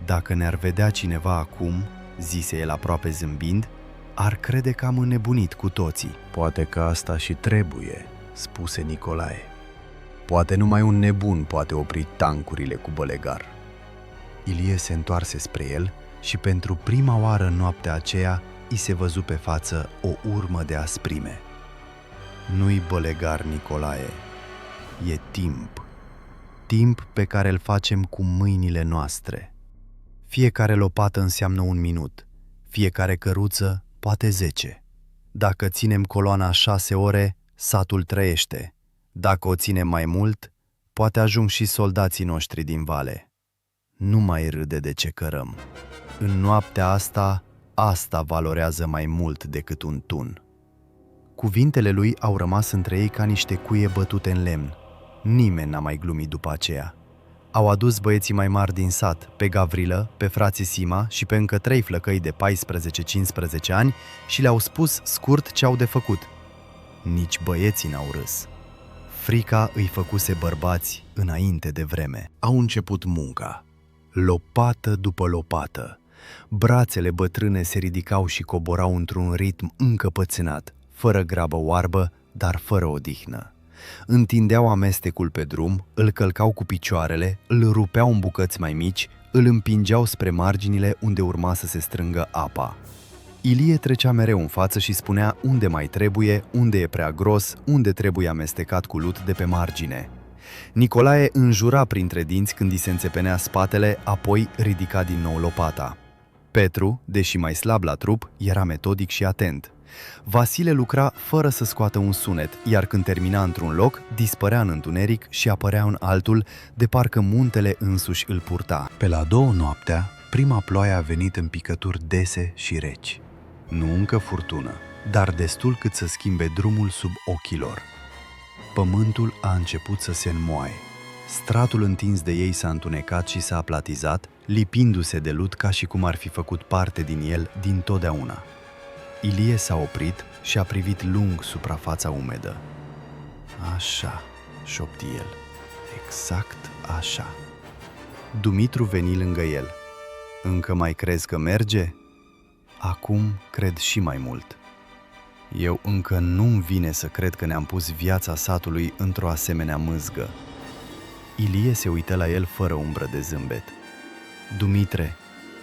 Dacă ne-ar vedea cineva acum, zise el aproape zâmbind, ar crede că am înnebunit cu toții. Poate că asta și trebuie, spuse Nicolae. Poate numai un nebun poate opri tancurile cu bălegar. Ilie se întoarse spre el și pentru prima oară în noaptea aceea i se văzu pe față o urmă de asprime. Nu-i bălegar, Nicolae, e timp. Timp pe care îl facem cu mâinile noastre. Fiecare lopată înseamnă 1 minut, fiecare căruță poate 10. Dacă ținem coloana 6 ore, satul trăiește. Dacă o ținem mai mult, poate ajung și soldații noștri din vale. Nu mai râde de ce cărăm. În noaptea asta valorează mai mult decât un tun. Cuvintele lui au rămas între ei ca niște cuie bătute în lemn. Nimeni n-a mai glumit după aceea. Au adus băieții mai mari din sat, pe Gavrilă, pe frații Sima și pe încă 3 flăcăi de 14-15 ani și le-au spus scurt ce au de făcut. Nici băieții n-au râs. Frica îi făcuse bărbați înainte de vreme. Au început munca. Lopată după lopată. Brațele bătrâne se ridicau și coborau într-un ritm încăpățânat, fără grabă oarbă, dar fără odihnă. Întindeau amestecul pe drum, îl călcau cu picioarele, îl rupeau în bucăți mai mici, îl împingeau spre marginile unde urma să se strângă apa. Ilie trecea mereu în față și spunea unde mai trebuie, unde e prea gros, unde trebuie amestecat cu lut de pe margine. Nicolae înjura printre dinți când îi se înțepenea spatele, apoi ridica din nou lopata. Petru, deși mai slab la trup, era metodic și atent. Vasile lucra fără să scoată un sunet, iar când termina într-un loc, dispărea în întuneric și apărea în altul, de parcă muntele însuși îl purta. Pe la 2 noaptea, prima ploaie a venit în picături dese și reci. Nu încă furtună, dar destul cât să schimbe drumul sub ochii lor. Pământul a început să se înmoaie. Stratul întins de ei s-a întunecat și s-a aplatizat, lipindu-se de lut ca și cum ar fi făcut parte din el dintotdeauna. Ilie s-a oprit și a privit lung suprafața umedă. Așa, șopti el, exact așa. Dumitru veni lângă el. Încă mai crezi că merge? Acum cred și mai mult. Eu încă nu-mi vine să cred că ne-am pus viața satului într-o asemenea mâzgă. Ilie se uită la el fără umbră de zâmbet. Dumitre,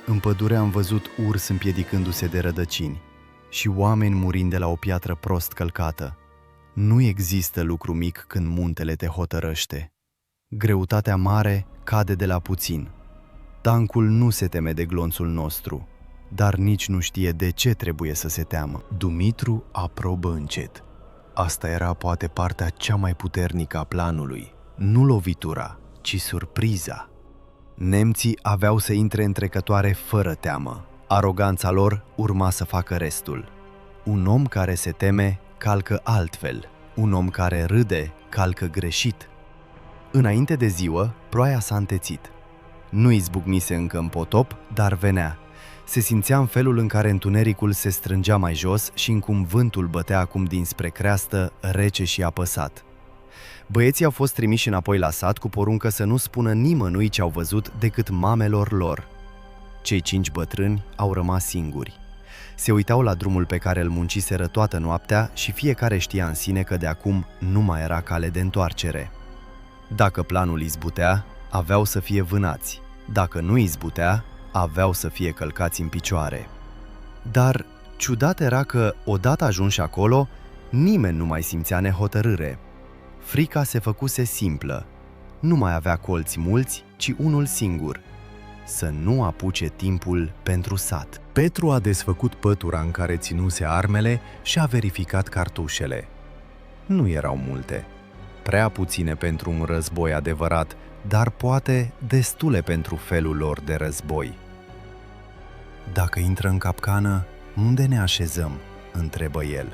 în pădure am văzut urs împiedicându-se de rădăcini și oameni murind de la o piatră prost călcată. Nu există lucru mic când muntele te hotărăște. Greutatea mare cade de la puțin. Tancul nu se teme de glonțul nostru, dar nici nu știe de ce trebuie să se teamă. Dumitru aprobă încet. Asta era poate partea cea mai puternică a planului. Nu lovitura, ci surpriza. Nemții aveau să intre în trecătoare fără teamă. Aroganța lor urma să facă restul. Un om care se teme calcă altfel, un om care râde calcă greșit. Înainte de ziua, ploaia s-a întețit. Nu izbucnise încă în potop, dar venea. Se simțea în felul în care întunericul se strângea mai jos și în cum vântul bătea acum dinspre creastă, rece și apăsat. Băieții au fost trimiși înapoi la sat cu poruncă să nu spună nimănui ce au văzut decât mamelor lor. Cei 5 bătrâni au rămas singuri. Se uitau la drumul pe care îl munciseră toată noaptea și fiecare știa în sine că de acum nu mai era cale de întoarcere. Dacă planul izbutea, aveau să fie vânați. Dacă nu izbutea, aveau să fie călcați în picioare. Dar ciudat era că, odată ajunși acolo, nimeni nu mai simțea nehotărâre. Frica se făcuse simplă. Nu mai avea colți mulți, ci unul singur. Să nu apuce timpul pentru sat. Petru a desfăcut pătura în care ținuse armele și a verificat cartușele. Nu erau multe. Prea puține pentru un război adevărat, dar poate destule pentru felul lor de război. Dacă intră în capcană, unde ne așezăm? Întrebă el.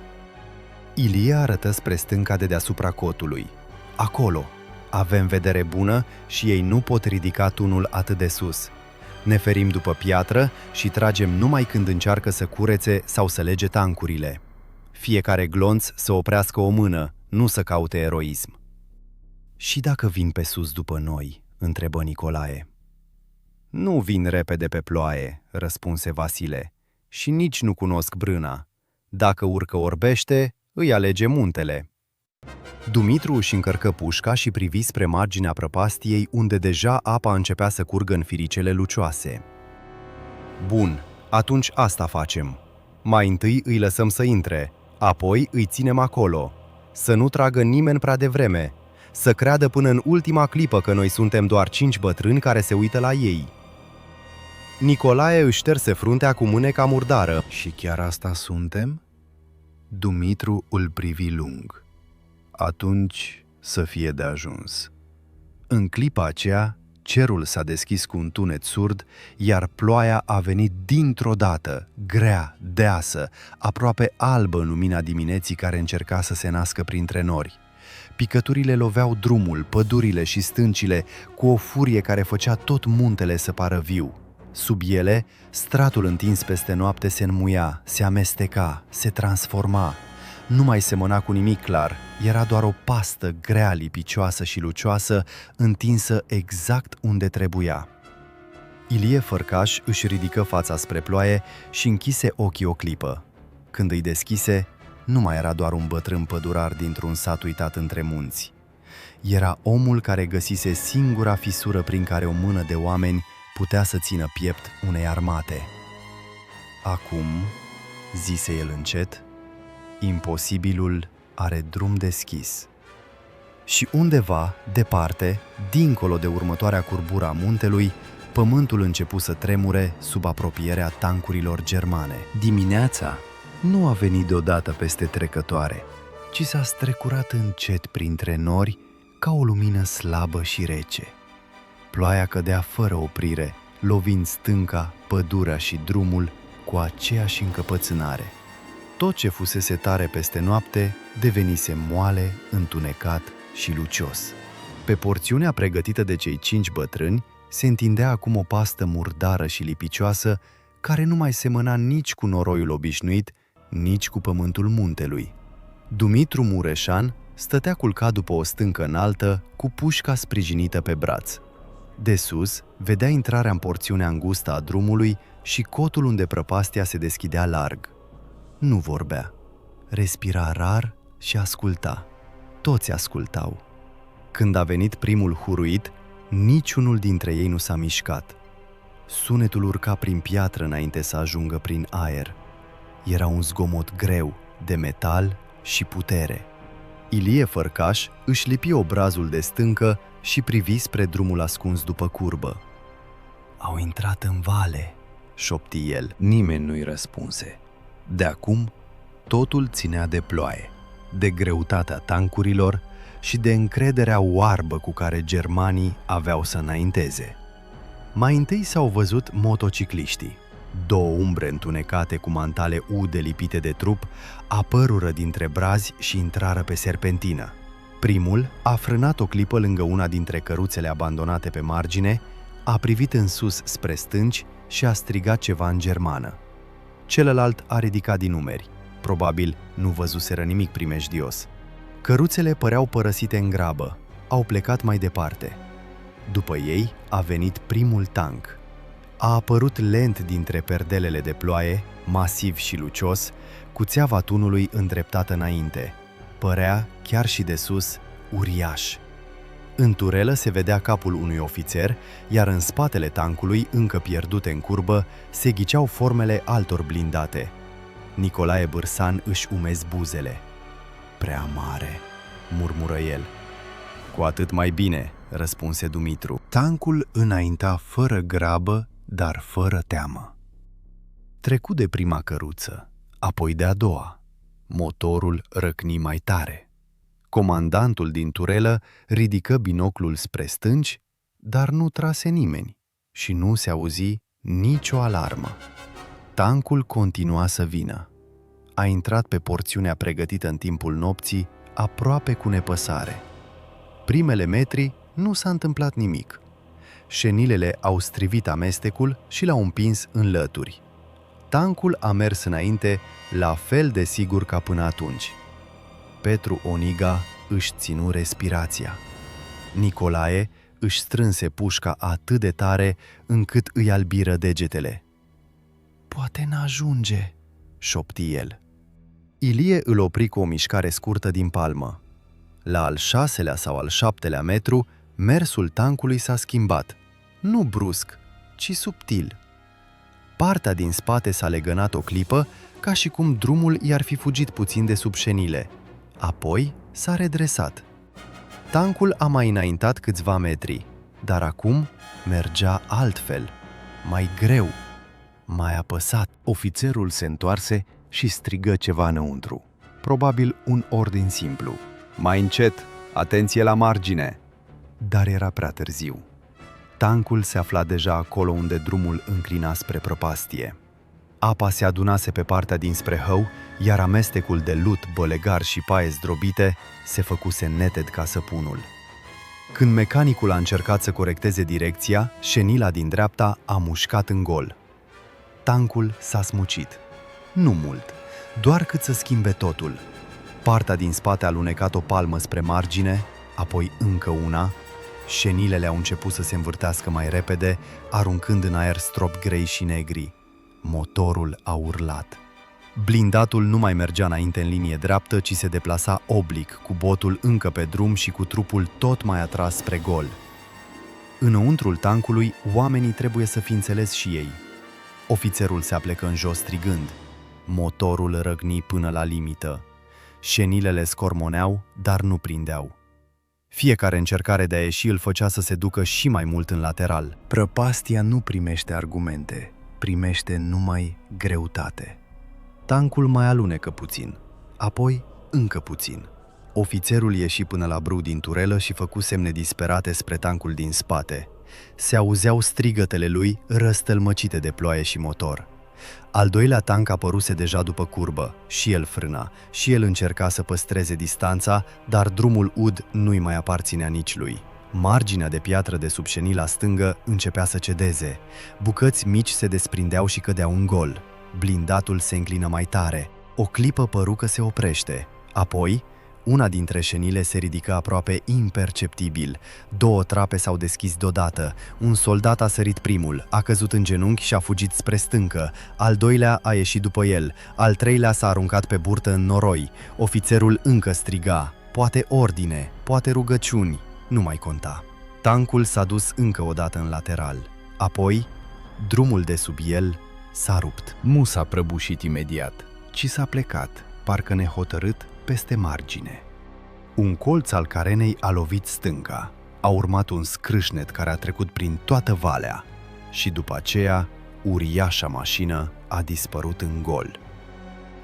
Ilie arătă spre stânca de deasupra cotului. Acolo. Avem vedere bună și ei nu pot ridica tunul atât de sus. Ne ferim după piatră și tragem numai când încearcă să curețe sau să lege tancurile. Fiecare glonț să oprească o mână, nu să caute eroism. Și dacă vin pe sus după noi? Întrebă Nicolae. Nu vin repede pe ploaie, răspunse Vasile, și nici nu cunosc brâna. Dacă urcă orbește, îi alege muntele. Dumitru își încărcă pușca și privi spre marginea prăpastiei, unde deja apa începea să curgă în firicele lucioase. Bun, atunci asta facem. Mai întâi îi lăsăm să intre, apoi îi ținem acolo. Să nu tragă nimeni prea devreme. Să creadă până în ultima clipă că noi suntem doar 5 bătrâni care se uită la ei. Nicolae își șterse fruntea cu mâneca murdară. Și chiar asta suntem? Dumitru îl privi lung. Atunci să fie de ajuns. În clipa aceea, cerul s-a deschis cu un tunet surd, iar ploaia a venit dintr-o dată, grea, deasă, aproape albă în lumina dimineții care încerca să se nască printre nori. Picăturile loveau drumul, pădurile și stâncile cu o furie care făcea tot muntele să pară viu. Sub ele, stratul întins peste noapte se înmuia, se amesteca, se transforma. Nu mai semăna cu nimic clar, era doar o pastă grea, lipicioasă și lucioasă, întinsă exact unde trebuia. Ilie Fărcaș își ridică fața spre ploaie și închise ochii o clipă. Când îi deschise, nu mai era doar un bătrân pădurar dintr-un sat uitat între munți. Era omul care găsise singura fisură prin care o mână de oameni putea să țină piept unei armate. Acum, zise el încet, imposibilul are drum deschis. Și undeva, departe, dincolo de următoarea curbură a muntelui, pământul începu să tremure sub apropierea tancurilor germane. Dimineața nu a venit deodată peste trecătoare, ci s-a strecurat încet printre nori ca o lumină slabă și rece. Ploaia cădea fără oprire, lovind stânca, pădurea și drumul cu aceeași încăpățânare. Tot ce fusese tare peste noapte devenise moale, întunecat și lucios. Pe porțiunea pregătită de cei 5 bătrâni se întindea acum o pastă murdară și lipicioasă care nu mai semăna nici cu noroiul obișnuit, nici cu pământul muntelui. Dumitru Mureșan stătea culcat după o stâncă înaltă, cu pușca sprijinită pe braț. De sus, vedea intrarea în porțiunea îngustă a drumului și cotul unde prăpastia se deschidea larg. Nu vorbea. Respira rar și asculta. Toți ascultau. Când a venit primul huruit, niciunul dintre ei nu s-a mișcat. Sunetul urca prin piatră înainte să ajungă prin aer. Era un zgomot greu, de metal și putere. Ilie Fărcaș își lipi obrazul de stâncă și privi spre drumul ascuns după curbă. Au intrat în vale, șopti el. Nimeni nu-i răspunse. De acum, totul ținea de ploaie, de greutatea tancurilor și de încrederea oarbă cu care germanii aveau să înainteze. Mai întâi s-au văzut motocicliștii. Două umbre întunecate cu mantale ude lipite de trup apărură dintre brazi și intrară pe serpentină. Primul a frânat o clipă lângă una dintre căruțele abandonate pe margine, a privit în sus spre stânci și a strigat ceva în germană. Celălalt a ridicat din numeri. Probabil nu văzuseră nimic primejdios. Căruțele păreau părăsite în grabă. Au plecat mai departe. După ei a venit primul tank. A apărut lent dintre perdelele de ploaie, masiv și lucios, cu țeava tunului îndreptată înainte. Părea, chiar și de sus, uriaș. În turelă se vedea capul unui ofițer, iar în spatele tancului, încă pierdute în curbă, se ghiceau formele altor blindate. Nicolae Bârsan își umezi buzele. "Prea mare," murmură el. "Cu atât mai bine," răspunse Dumitru. Tancul înainta fără grabă, dar fără teamă. Trecu de prima căruță, apoi de a doua. Motorul răcni mai tare. Comandantul din turelă ridică binoclul spre stânci, dar nu trase nimeni și nu se auzi nicio alarmă. Tancul continua să vină. A intrat pe porțiunea pregătită în timpul nopții, aproape cu nepăsare. Primele metri nu s-a întâmplat nimic. Șenilele au strivit amestecul și l-au împins în lături. Tancul a mers înainte, la fel de sigur ca până atunci. Petru Oniga își ținu respirația. Nicolae își strânse pușca atât de tare încât îi albiră degetele. "Poate n-ajunge," șopti el. Ilie îl opri cu o mișcare scurtă din palmă. La al 6-lea sau al 7-lea metru, mersul tancului s-a schimbat. Nu brusc, ci subtil. Partea din spate s-a legănat o clipă, ca și cum drumul i-ar fi fugit puțin de sub șenile. Apoi s-a redresat. Tancul a mai înaintat câțiva metri, dar acum mergea altfel, mai greu, mai apăsat. Ofițerul se întoarse și strigă ceva înăuntru. Probabil un ordin simplu. "Mai încet, atenție la margine!" Dar era prea târziu. Tancul se afla deja acolo unde drumul înclina spre prăpastie. Apa se adunase pe partea dinspre hău, iar amestecul de lut, bălegar și paie zdrobite se făcuse neted ca săpunul. Când mecanicul a încercat să corecteze direcția, șenila din dreapta a mușcat în gol. Tancul s-a smucit. Nu mult, doar cât să schimbe totul. Partea din spate a alunecat o palmă spre margine, apoi încă una. Șenilele au început să se învârtească mai repede, aruncând în aer stropi grei și negri. Motorul a urlat. Blindatul nu mai mergea înainte în linie dreaptă, ci se deplasa oblic, cu botul încă pe drum și cu trupul tot mai atras spre gol. Înăuntrul tancului, oamenii trebuie să fi înțeles și ei. Ofițerul se aplecă în jos strigând. Motorul răgni până la limită. Șenilele scormoneau, dar nu prindeau. Fiecare încercare de a ieși îl făcea să se ducă și mai mult în lateral. Prăpastia nu primește argumente, primește numai greutate. Tancul mai alunecă puțin, apoi încă puțin. Ofițerul ieși până la brâu din turelă și făcu semne disperate spre tancul din spate. Se auzeau strigătele lui răstălmăcite de ploaie și motor. Al doilea tank apăruse deja după curbă, și el frâna, și el încerca să păstreze distanța, dar drumul ud nu-i mai aparținea nici lui. Marginea de piatră de sub șenila stângă începea să cedeze. Bucăți mici se desprindeau și cădeau în gol. Blindatul se înclină mai tare. O clipă păru că se oprește. Apoi, una dintre șenile se ridică aproape imperceptibil. Două trape s-au deschis deodată. Un soldat a sărit primul, a căzut în genunchi și a fugit spre stâncă. Al doilea a ieșit după el. Al treilea s-a aruncat pe burtă în noroi. Ofițerul încă striga. Poate ordine, poate rugăciuni. Nu mai conta. Tancul s-a dus încă o dată în lateral. Apoi, drumul de sub el s-a rupt. Nu s-a prăbușit imediat, ci s-a plecat, parcă nehotărât, peste margine. Un colț al carenei a lovit stânga. A urmat un scrâșnet care a trecut prin toată valea și după aceea uriașa mașină a dispărut în gol.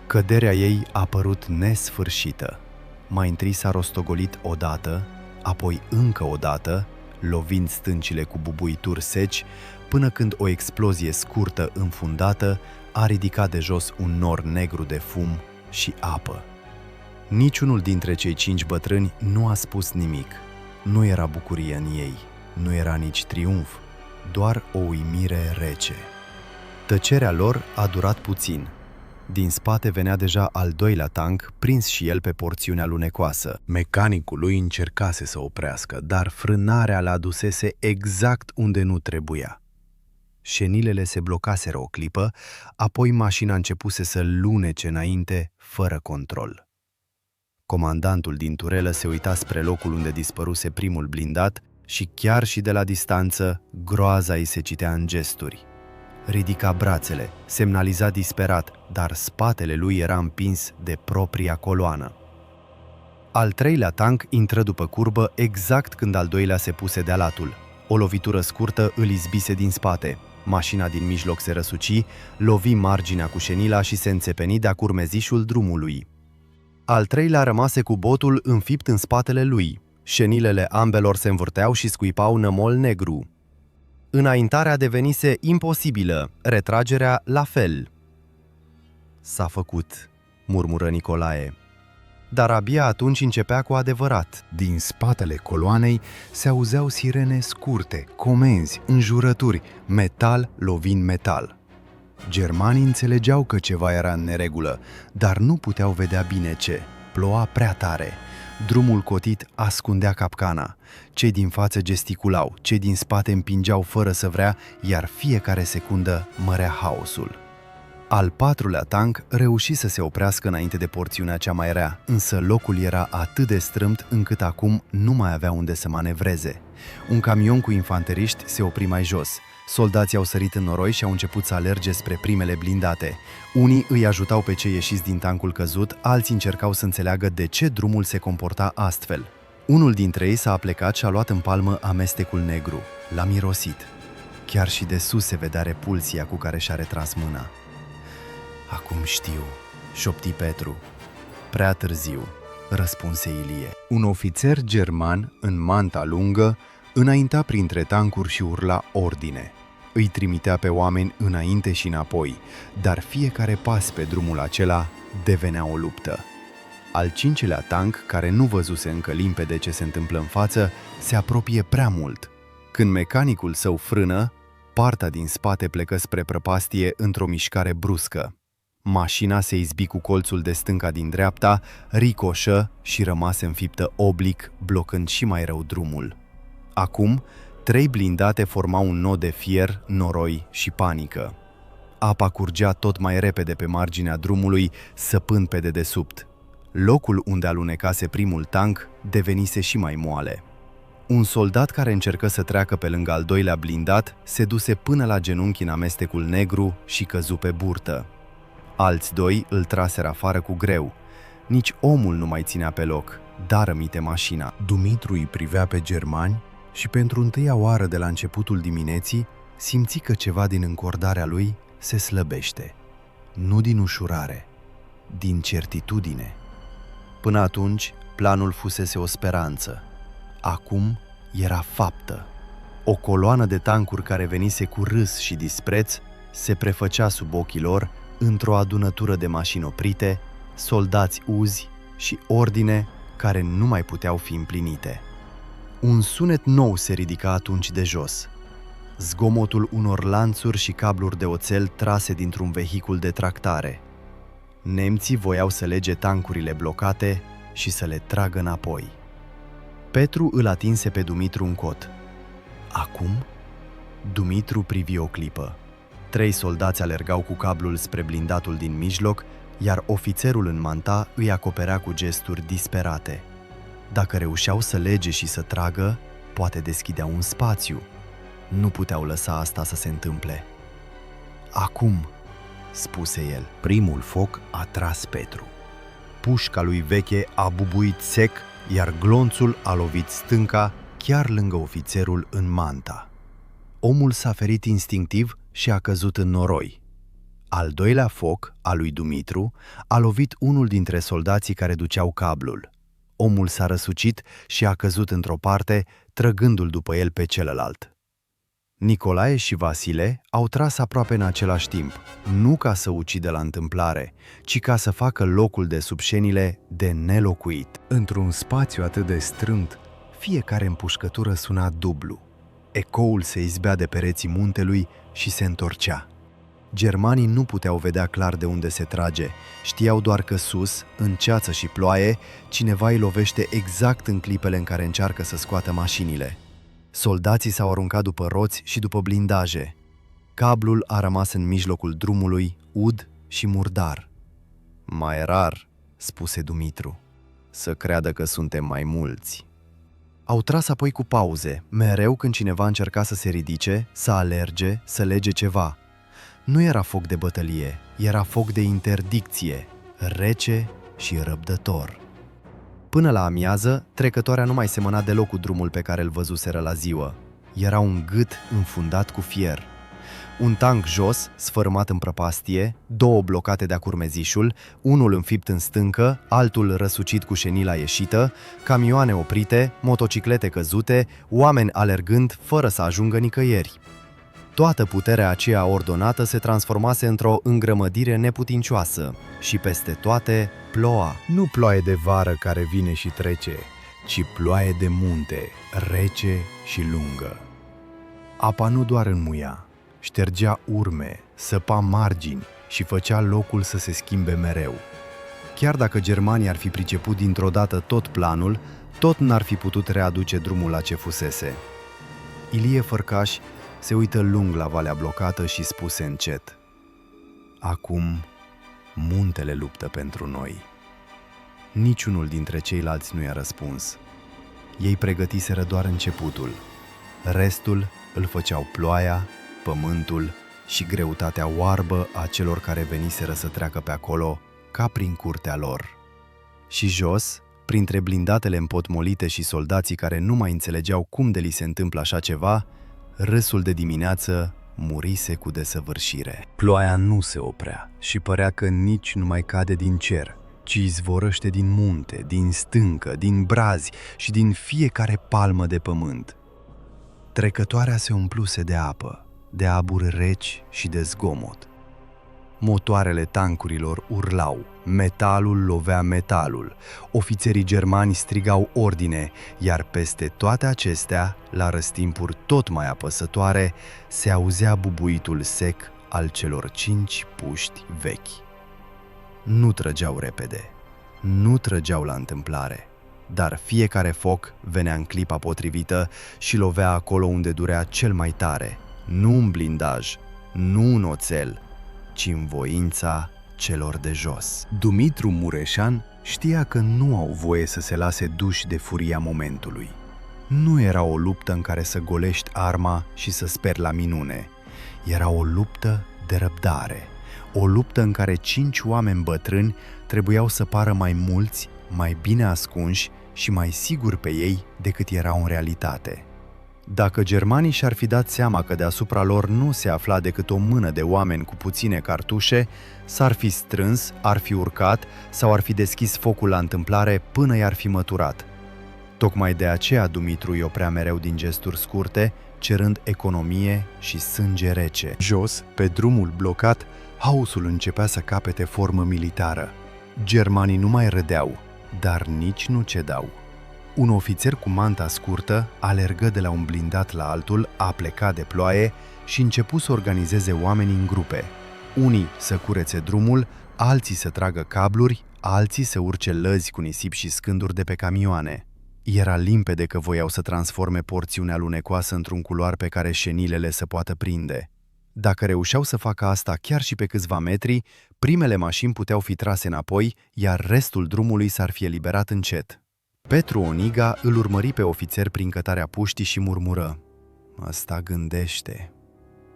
Căderea ei a părut nesfârșită. Mai întâi s-a rostogolit odată, apoi încă o dată, lovind stâncile cu bubuituri seci, până când o explozie scurtă înfundată a ridicat de jos un nor negru de fum și apă. Niciunul dintre cei 5 bătrâni nu a spus nimic. Nu era bucurie în ei, nu era nici triumf, doar o uimire rece. Tăcerea lor a durat puțin. Din spate venea deja al doilea tank, prins și el pe porțiunea lunecoasă. Mecanicul lui încercase să oprească, dar frânarea l-a dusese exact unde nu trebuia. Șenilele se blocaseră o clipă, apoi mașina începuse să lunece înainte, fără control. Comandantul din turelă se uita spre locul unde dispăruse primul blindat și chiar și de la distanță, groaza îi se citea în gesturi. Ridica brațele, semnaliza disperat, dar spatele lui era împins de propria coloană. Al treilea tank intră după curbă exact când al doilea se puse de-a latul. O lovitură scurtă îl izbise din spate. Mașina din mijloc se răsuci, lovi marginea cu șenila și se înțepeni de-a curmezișul drumului. Al treilea rămase cu botul înfipt în spatele lui. Șenilele ambelor se învârteau și scuipau nămol negru. Înaintarea devenise imposibilă, retragerea la fel. "S-a făcut," murmură Nicolae. Dar abia atunci începea cu adevărat. Din spatele coloanei se auzeau sirene scurte, comenzi, înjurături, metal lovind metal. Germanii înțelegeau că ceva era în neregulă, dar nu puteau vedea bine ce. Ploua prea tare. Drumul cotit ascundea capcana. Cei din față gesticulau, cei din spate împingeau fără să vrea, iar fiecare secundă mărea haosul. Al patrulea tank reuși să se oprească înainte de porțiunea cea mai rea, însă locul era atât de strâmt încât acum nu mai avea unde să manevreze. Un camion cu infanteriști se opri mai jos. Soldații au sărit în noroi și au început să alerge spre primele blindate. Unii îi ajutau pe cei ieșiți din tancul căzut, alții încercau să înțeleagă de ce drumul se comporta astfel. Unul dintre ei s-a aplecat și a luat în palmă amestecul negru. L-a mirosit. Chiar și de sus se vedea repulsia cu care și-a retras mâna. "Acum știu," șopti Petru. "Prea târziu," răspunse Ilie. Un ofițer german în manta lungă înainta printre tancuri și urla ordine. Îi trimitea pe oameni înainte și înapoi, dar fiecare pas pe drumul acela devenea o luptă. Al cincilea tank, care nu văzuse încă limpede ce se întâmplă în față, se apropie prea mult. Când mecanicul său frână, partea din spate plecă spre prăpastie într-o mișcare bruscă. Mașina se izbi cu colțul de stânga din dreapta, ricoșă și rămase înfiptă oblic, blocând și mai rău drumul. Acum, 3 blindate formau un nod de fier, noroi și panică. Apa curgea tot mai repede pe marginea drumului, săpând pe dedesubt. Locul unde alunecase primul tank devenise și mai moale. Un soldat care încercă să treacă pe lângă al doilea blindat se duse până la genunchi în amestecul negru și căzu pe burtă. Alți 2 îl traseră afară cu greu. Nici omul nu mai ținea pe loc, dar rămite mașina. Dumitru îi privea pe germani și pentru întâia oară de la începutul dimineții simți că ceva din încordarea lui se slăbește. Nu din ușurare, din certitudine. Până atunci, planul fusese o speranță. Acum era faptă. O coloană de tancuri care venise cu râs și dispreț se prefăcea sub ochii lor într-o adunătură de mașini oprite, soldați uzi și ordine care nu mai puteau fi împlinite. Un sunet nou se ridica atunci de jos. Zgomotul unor lanțuri și cabluri de oțel trase dintr-un vehicul de tractare. Nemții voiau să lege tancurile blocate și să le tragă înapoi. Petru îl atinse pe Dumitru în cot. Acum? Dumitru privi o clipă. 3 soldați alergau cu cablul spre blindatul din mijloc, iar ofițerul în manta îi acoperea cu gesturi disperate. Dacă reușeau să lege și să tragă, poate deschideau un spațiu. Nu puteau lăsa asta să se întâmple. "Acum," spuse el. Primul foc a tras Petru. Pușca lui veche a bubuit sec, iar glonțul a lovit stânca chiar lângă ofițerul în manta. Omul s-a ferit instinctiv și a căzut în noroi. Al doilea foc, al lui Dumitru, a lovit unul dintre soldații care duceau cablul. Omul s-a răsucit și a căzut într-o parte, trăgându-l după el pe celălalt. Nicolae și Vasile au tras aproape în același timp, nu ca să ucidă la întâmplare, ci ca să facă locul de sub șenile de nelocuit. Într-un spațiu atât de strâmt, fiecare împușcătură suna dublu. Ecoul se izbea de pereții muntelui și se întorcea. Germanii nu puteau vedea clar de unde se trage, știau doar că sus, în ceață și ploaie, cineva îi lovește exact în clipele în care încearcă să scoată mașinile. Soldații s-au aruncat după roți și după blindaje. Cablul a rămas în mijlocul drumului, ud și murdar. Mai rar, spuse Dumitru, să creadă că suntem mai mulți. Au tras apoi cu pauze, mereu când cineva încerca să se ridice, să alerge, să lege ceva. Nu era foc de bătălie, era foc de interdicție, rece și răbdător. Până la amiază, trecătoarea nu mai semăna deloc cu drumul pe care îl văzuseră la ziua. Era un gât înfundat cu fier. Un tank jos, sfărâmat în prăpastie, două blocate de-a curmezișul, unul înfipt în stâncă, altul răsucit cu șenila ieșită, camioane oprite, motociclete căzute, oameni alergând fără să ajungă nicăieri. Toată puterea aceea ordonată se transformase într-o îngrămădire neputincioasă și peste toate ploua. Nu ploaie de vară care vine și trece, ci ploaie de munte, rece și lungă. Apa nu doar înmuia, ștergea urme, săpa margini și făcea locul să se schimbe mereu. Chiar dacă germanii ar fi priceput dintr-o dată tot planul, tot n-ar fi putut readuce drumul la ce fusese. Ilie Fărcaș se uită lung la valea blocată și spuse încet: acum muntele luptă pentru noi. Niciunul dintre ceilalți nu i-a răspuns. Ei pregătiseră doar începutul. Restul îl făceau ploaia, pământul și greutatea oarbă a celor care veniseră să treacă pe acolo ca prin curtea lor. Și jos, printre blindatele împotmolite și soldații care nu mai înțelegeau cum de li se întâmplă așa ceva, râsul de dimineață murise cu desăvârșire. Ploaia nu se oprea și părea că nici nu mai cade din cer, ci izvorăște din munte, din stâncă, din brazi și din fiecare palmă de pământ. Trecătoarea se umpluse de apă, de aburi reci și de zgomot. Motoarele tancurilor urlau, metalul lovea metalul, ofițerii germani strigau ordine, iar peste toate acestea, la răstimpuri tot mai apăsătoare, se auzea bubuitul sec al celor 5 puști vechi. Nu trăgeau repede, nu trăgeau la întâmplare, dar fiecare foc venea în clipa potrivită și lovea acolo unde durea cel mai tare, nu în blindaj, nu în oțel, ci în voința celor de jos. Dumitru Mureșan știa că nu au voie să se lase duși de furia momentului. Nu era o luptă în care să golești arma și să speri la minune. Era o luptă de răbdare, o luptă în care 5 oameni bătrâni trebuiau să pară mai mulți, mai bine ascunși și mai siguri pe ei decât erau în realitate. Dacă germanii și-ar fi dat seama că deasupra lor nu se afla decât o mână de oameni cu puține cartușe, s-ar fi strâns, ar fi urcat sau ar fi deschis focul la întâmplare până i-ar fi măturat. Tocmai de aceea Dumitru îi oprea mereu din gesturi scurte, cerând economie și sânge rece. Jos, pe drumul blocat, haosul începea să capete formă militară. Germanii nu mai râdeau, dar nici nu cedau. Un ofițer cu manta scurtă alergă de la un blindat la altul, a plecat de ploaie și începu să organizeze oamenii în grupe. Unii să curețe drumul, alții să tragă cabluri, alții să urce lăzi cu nisip și scânduri de pe camioane. Era limpede că voiau să transforme porțiunea alunecoasă într-un culoar pe care șenilele să poată prinde. Dacă reușeau să facă asta chiar și pe câțiva metri, primele mașini puteau fi trase înapoi, iar restul drumului s-ar fi eliberat încet. Petru Oniga îl urmări pe ofițer prin cătarea puștii și murmură: „Ăsta gândește."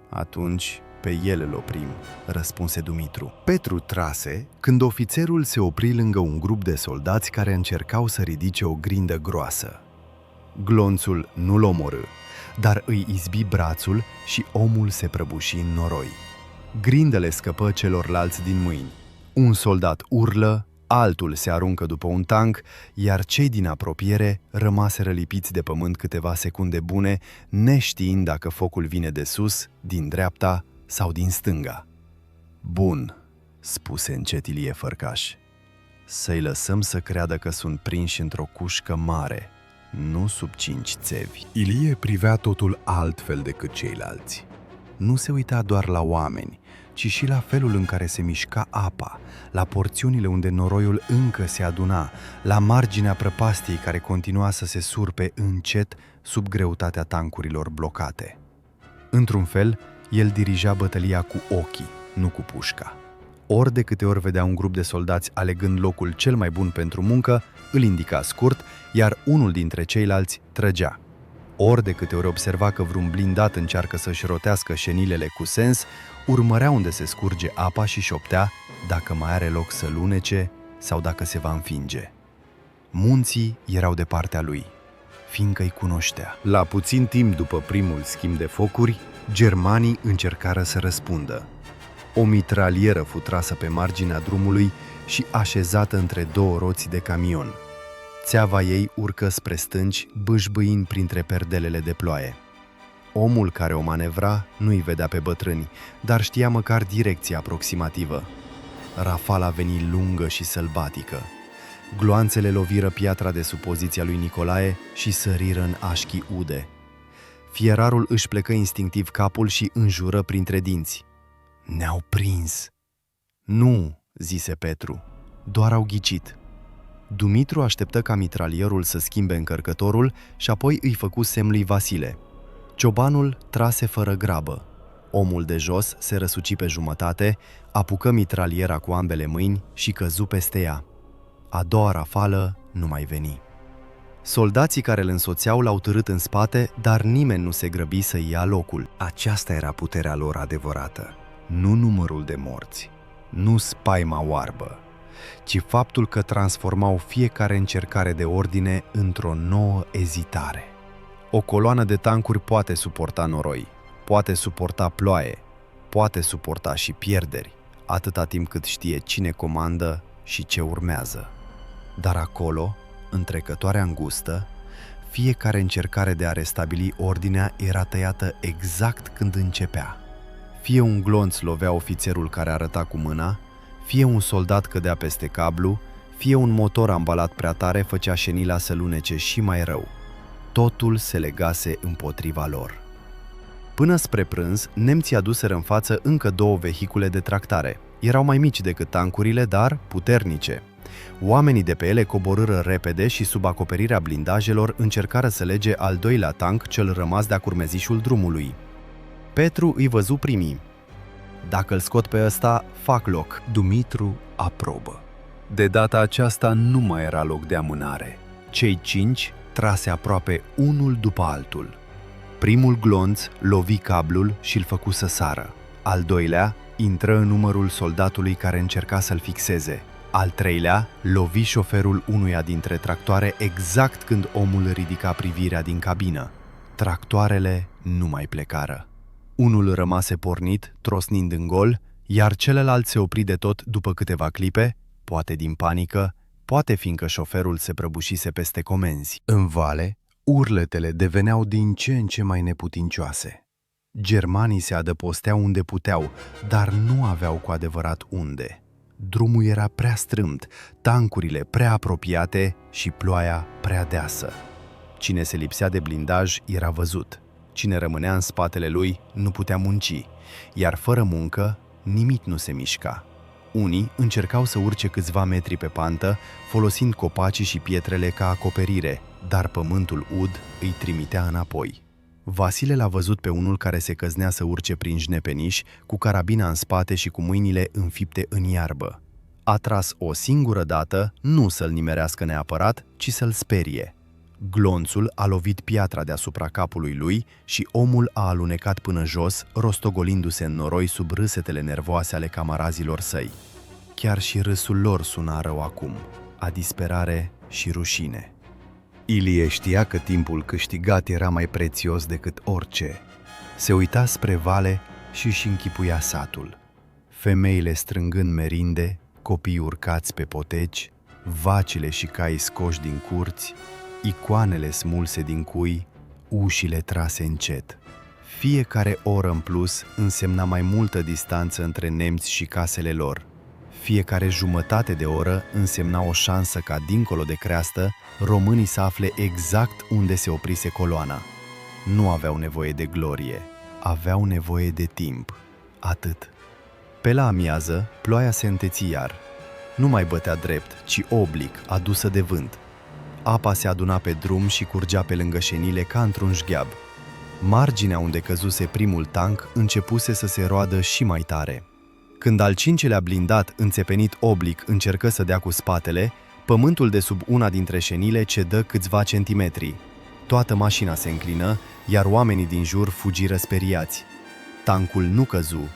„Atunci pe el îl oprim," răspunse Dumitru. Petru trase când ofițerul se opri lângă un grup de soldați care încercau să ridice o grindă groasă. Glonțul nu-l omorâ, dar îi izbi brațul și omul se prăbuși în noroi. Grindele scăpă celorlalți din mâini. Un soldat urlă, altul se aruncă după un tank, iar cei din apropiere rămaseră lipiți de pământ câteva secunde bune, neștiind dacă focul vine de sus, din dreapta sau din stânga. "Bun," spuse încet Ilie Fărcaș. "Să-i lăsăm să creadă că sunt prinși într-o cușcă mare, nu sub 5 țevi." Ilie privea totul altfel decât ceilalți. Nu se uita doar la oameni, ci și la felul în care se mișca apa, la porțiunile unde noroiul încă se aduna, la marginea prăpastiei care continua să se surpe încet sub greutatea tancurilor blocate. Într-un fel, el dirija bătălia cu ochii, nu cu pușca. Ori de câte ori vedea un grup de soldați alegând locul cel mai bun pentru muncă, îl indica scurt, iar unul dintre ceilalți trăgea. Ori de câte ori observa că vreun blindat încearcă să-și rotească șenilele cu sens, urmărea unde se scurge apa și șoptea dacă mai are loc să lunece sau dacă se va înfinge. Munții erau de partea lui, fiindcă îi cunoștea. La puțin timp după primul schimb de focuri, germanii încercară să răspundă. O mitralieră fu trasă pe marginea drumului și așezată între două roți de camion. Țeava ei urcă spre stânci, bâșbâind printre perdelele de ploaie. Omul care o manevra nu-i vedea pe bătrâni, dar știa măcar direcția aproximativă. Rafala veni lungă și sălbatică. Gloanțele loviră piatra de sub poziția lui Nicolae și săriră în așchii ude. Fierarul își plecă instinctiv capul și înjură printre dinți. "Ne-au prins!" "Nu," zise Petru, "doar au ghicit." Dumitru așteptă ca mitralierul să schimbe încărcătorul și apoi îi făcu semn lui Vasile. Ciobanul trase fără grabă. Omul de jos se răsuci pe jumătate, apucă mitraliera cu ambele mâini și căzu peste ea. A doua rafală nu mai veni. Soldații care îl însoțeau l-au târât în spate, dar nimeni nu se grăbi să ia locul. Aceasta era puterea lor adevărată, nu numărul de morți, nu spaima oarbă, ci faptul că transformau fiecare încercare de ordine într-o nouă ezitare. O coloană de tancuri poate suporta noroi, poate suporta ploaie, poate suporta și pierderi, atâta timp cât știe cine comandă și ce urmează. Dar acolo, în trecătoarea îngustă, fiecare încercare de a restabili ordinea era tăiată exact când începea. Fie un glonț lovea ofițerul care arăta cu mâna, fie un soldat cădea peste cablu, fie un motor ambalat prea tare făcea șenila să lunece și mai rău. Totul se legase împotriva lor. Până spre prânz, nemții aduseră în față încă două vehicule de tractare. Erau mai mici decât tancurile, dar puternice. Oamenii de pe ele coborâră repede și sub acoperirea blindajelor încercară să lege al doilea tank cel rămas de-a curmezișul drumului. Petru îi văzu primii. "Dacă îl scot pe ăsta, fac loc." Dumitru aprobă. De data aceasta nu mai era loc de amânare. Cei 5 trase aproape unul după altul. Primul glonț lovi cablul și îl făcu să sară. Al doilea intră în numărul soldatului care încerca să-l fixeze. Al treilea lovi șoferul unuia dintre tractoare exact când omul ridica privirea din cabină. Tractoarele nu mai plecară. Unul rămase pornit, trosnind în gol, iar celălalt se opri de tot după câteva clipe, poate din panică, poate fiindcă șoferul se prăbușise peste comenzi. În vale, urletele deveneau din ce în ce mai neputincioase. Germanii se adăposteau unde puteau, dar nu aveau cu adevărat unde. Drumul era prea strâmt, tancurile prea apropiate și ploaia prea deasă. Cine se lipsea de blindaj era văzut. Cine rămânea în spatele lui nu putea munci, iar fără muncă nimic nu se mișca. Unii încercau să urce câțiva metri pe pantă, folosind copacii și pietrele ca acoperire, dar pământul ud îi trimitea înapoi. Vasile l-a văzut pe unul care se căznea să urce prin jnepeniș, cu carabina în spate și cu mâinile înfipte în iarbă. A tras o singură dată, nu să-l nimerească neapărat, ci să-l sperie. Glonțul a lovit piatra deasupra capului lui și omul a alunecat până jos, rostogolindu-se în noroi sub râsetele nervoase ale camarazilor săi. Chiar și râsul lor suna rău acum, a disperare și rușine. Ilie știa că timpul câștigat era mai prețios decât orice. Se uita spre vale și își închipuia satul. Femeile strângând merinde, copii urcați pe poteci, vacile și cai scoși din curți, icoanele smulse din cui, ușile trase încet. Fiecare oră în plus însemna mai multă distanță între nemți și casele lor. Fiecare jumătate de oră însemna o șansă ca, dincolo de creastă, românii să afle exact unde se oprise coloana. Nu aveau nevoie de glorie, aveau nevoie de timp. Atât. Pe la amiază, ploaia se înteți iar. Nu mai bătea drept, ci oblic, adusă de vânt. Apa se aduna pe drum și curgea pe lângă șenile ca într-un șgheab. Marginea unde căzuse primul tank începuse să se roadă și mai tare. Când al cincelea blindat, înțepenit oblic, încercă să dea cu spatele, pământul de sub una dintre șenile cedă câțiva centimetri. Toată mașina se înclină, iar oamenii din jur fugiră speriați. Tancul nu căzu,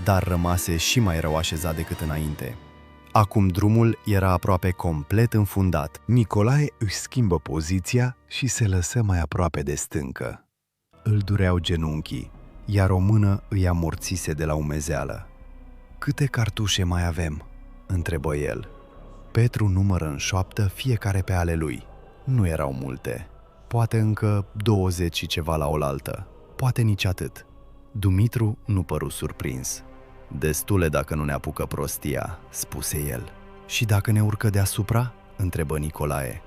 dar rămase și mai rău așezat decât înainte. Acum drumul era aproape complet înfundat. Nicolae își schimbă poziția și se lăsă mai aproape de stâncă. Îl dureau genunchii, iar o mână îi amorțise de la umezeală. "Câte cartușe mai avem?" întrebă el. Petru numără în șoaptă fiecare pe ale lui. Nu erau multe. Poate încă 20 și ceva la oaltă. Poate nici atât. Dumitru nu păru surprins. "Destule dacă nu ne apucă prostia," spuse el. "Și dacă ne urcă deasupra?" întrebă Nicolae.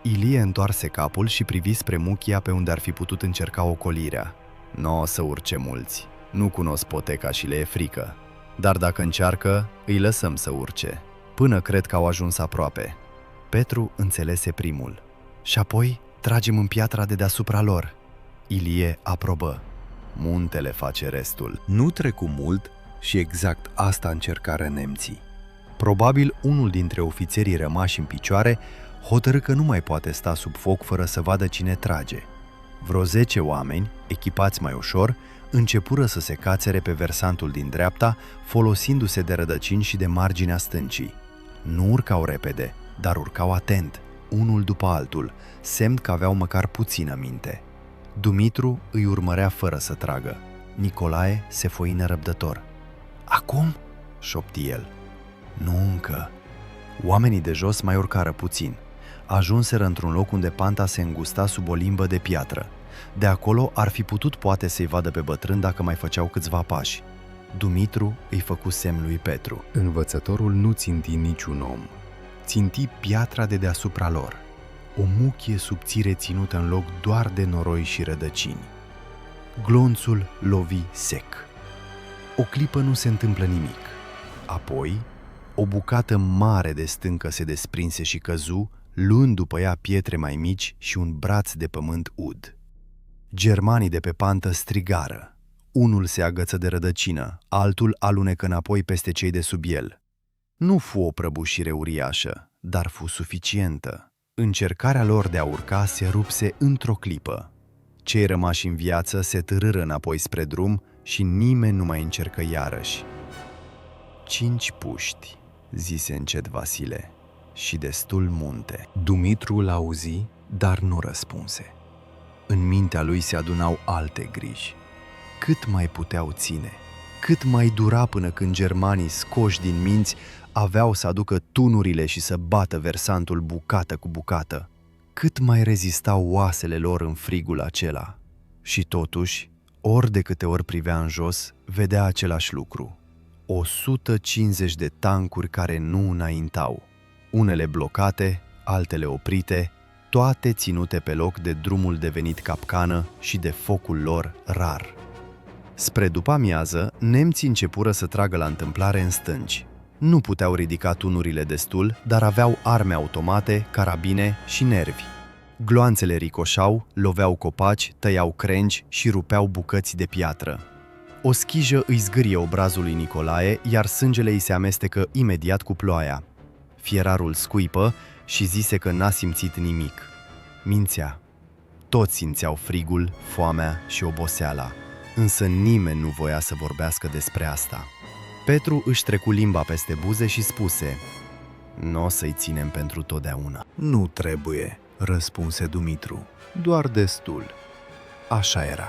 Ilie întoarse capul și privi spre muchia pe unde ar fi putut încerca ocolirea. "N-o să urce mulți. Nu cunosc poteca și le e frică. Dar dacă încearcă, îi lăsăm să urce. Până cred că au ajuns aproape." Petru înțelese primul. "Și apoi tragem în piatra de deasupra lor." Ilie aprobă. "Muntele face restul." Nu trecu mult și exact asta încercară nemții. Probabil unul dintre ofițerii rămași în picioare hotărâ că nu mai poate sta sub foc fără să vadă cine trage. Vreo 10 oameni, echipați mai ușor, începură să se cațere pe versantul din dreapta, folosindu-se de rădăcini și de marginea stâncii. Nu urcau repede, dar urcau atent, unul după altul, semn că aveau măcar puțină minte. Dumitru îi urmărea fără să tragă. Nicolae se foi nerăbdător. "Acum?" șopti el. "Nu încă." Oamenii de jos mai urcară puțin. Ajunseră într-un loc unde panta se îngusta sub o limbă de piatră. De acolo ar fi putut poate să-i vadă pe bătrân dacă mai făceau câțiva pași. Dumitru îi făcu semn lui Petru. Învățătorul nu ținti niciun om. Ținti piatra de deasupra lor. O muchie subțire ținută în loc doar de noroi și rădăcini. Glonțul lovi sec. O clipă nu se întâmplă nimic. Apoi, o bucată mare de stâncă se desprinse și căzu, luând după ea pietre mai mici și un braț de pământ ud. Germanii de pe pantă strigară. Unul se agăță de rădăcină, altul alunecă înapoi peste cei de sub el. Nu fu o prăbușire uriașă, dar fu suficientă. Încercarea lor de a urca se rupse într-o clipă. Cei rămași în viață se târâră înapoi spre drum și nimeni nu mai încercă iarăși. 5 puști, zise încet Vasile, și destul munte. Dumitru l-auzi, dar nu răspunse. În mintea lui se adunau alte griji. Cât mai puteau ține? Cât mai dura până când germanii, scoși din minți, aveau să aducă tunurile și să bată versantul bucată cu bucată? Cât mai rezistau oasele lor în frigul acela? Și totuși, ori de câte ori privea în jos, vedea același lucru. 150 de tancuri care nu înaintau. Unele blocate, altele oprite, toate ținute pe loc de drumul devenit capcană și de focul lor rar. Spre după-amiază, nemții începură să tragă la întâmplare în stânci. Nu puteau ridica tunurile destul, dar aveau arme automate, carabine și nervi. Gloanțele ricoșau, loveau copaci, tăiau crengi și rupeau bucăți de piatră. O schijă îi zgârie obrazul lui Nicolae, iar sângele îi se amestecă imediat cu ploaia. Fierarul scuipă și zise că n-a simțit nimic. Mințea. Toți simțeau frigul, foamea și oboseala, însă nimeni nu voia să vorbească despre asta. Petru își trecu limba peste buze și spuse: "Nu o să-i ținem pentru totdeauna." "Nu trebuie," răspunse Dumitru. "Doar destul." Așa era.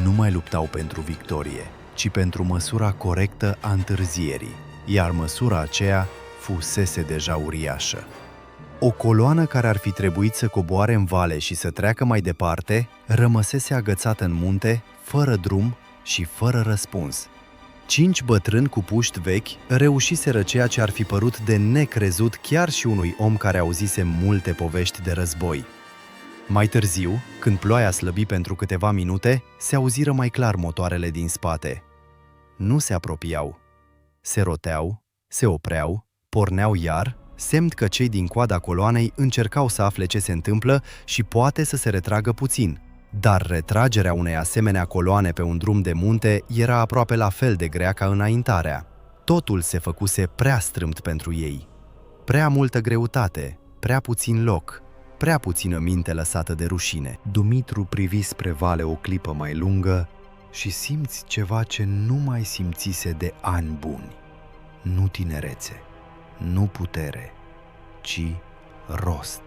Nu mai luptau pentru victorie, ci pentru măsura corectă a întârzierii, iar măsura aceea fusese deja uriașă. O coloană care ar fi trebuit să coboare în vale și să treacă mai departe, rămăsese agățată în munte, fără drum și fără răspuns. 5 bătrâni cu puști vechi reușiseră ceea ce ar fi părut de necrezut chiar și unui om care auzise multe povești de război. Mai târziu, când ploaia slăbi pentru câteva minute, se auziră mai clar motoarele din spate. Nu se apropiau. Se roteau, se opreau, porneau iar, semn că cei din coada coloanei încercau să afle ce se întâmplă și poate să se retragă puțin. Dar retragerea unei asemenea coloane pe un drum de munte era aproape la fel de grea ca înaintarea. Totul se făcuse prea strâmt pentru ei. Prea multă greutate, prea puțin loc, prea puțină minte lăsată de rușine. Dumitru privi spre vale o clipă mai lungă și simți ceva ce nu mai simțise de ani buni. Nu tinerețe, nu putere, ci rost.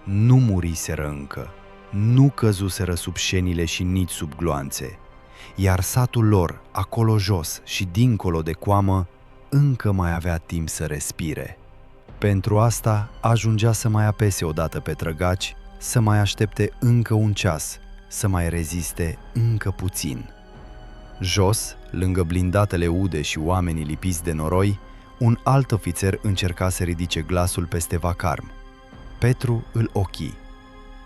Nu muriseră încă, nu căzuseră sub șenile și nici sub gloanțe, iar satul lor, acolo jos și dincolo de coamă, încă mai avea timp să respire. Pentru asta ajungea să mai apese odată pe trăgaci, să mai aștepte încă un ceas, să mai reziste încă puțin. Jos, lângă blindatele ude și oamenii lipiți de noroi, un alt ofițer încerca să ridice glasul peste vacarm. Petru îl ochi.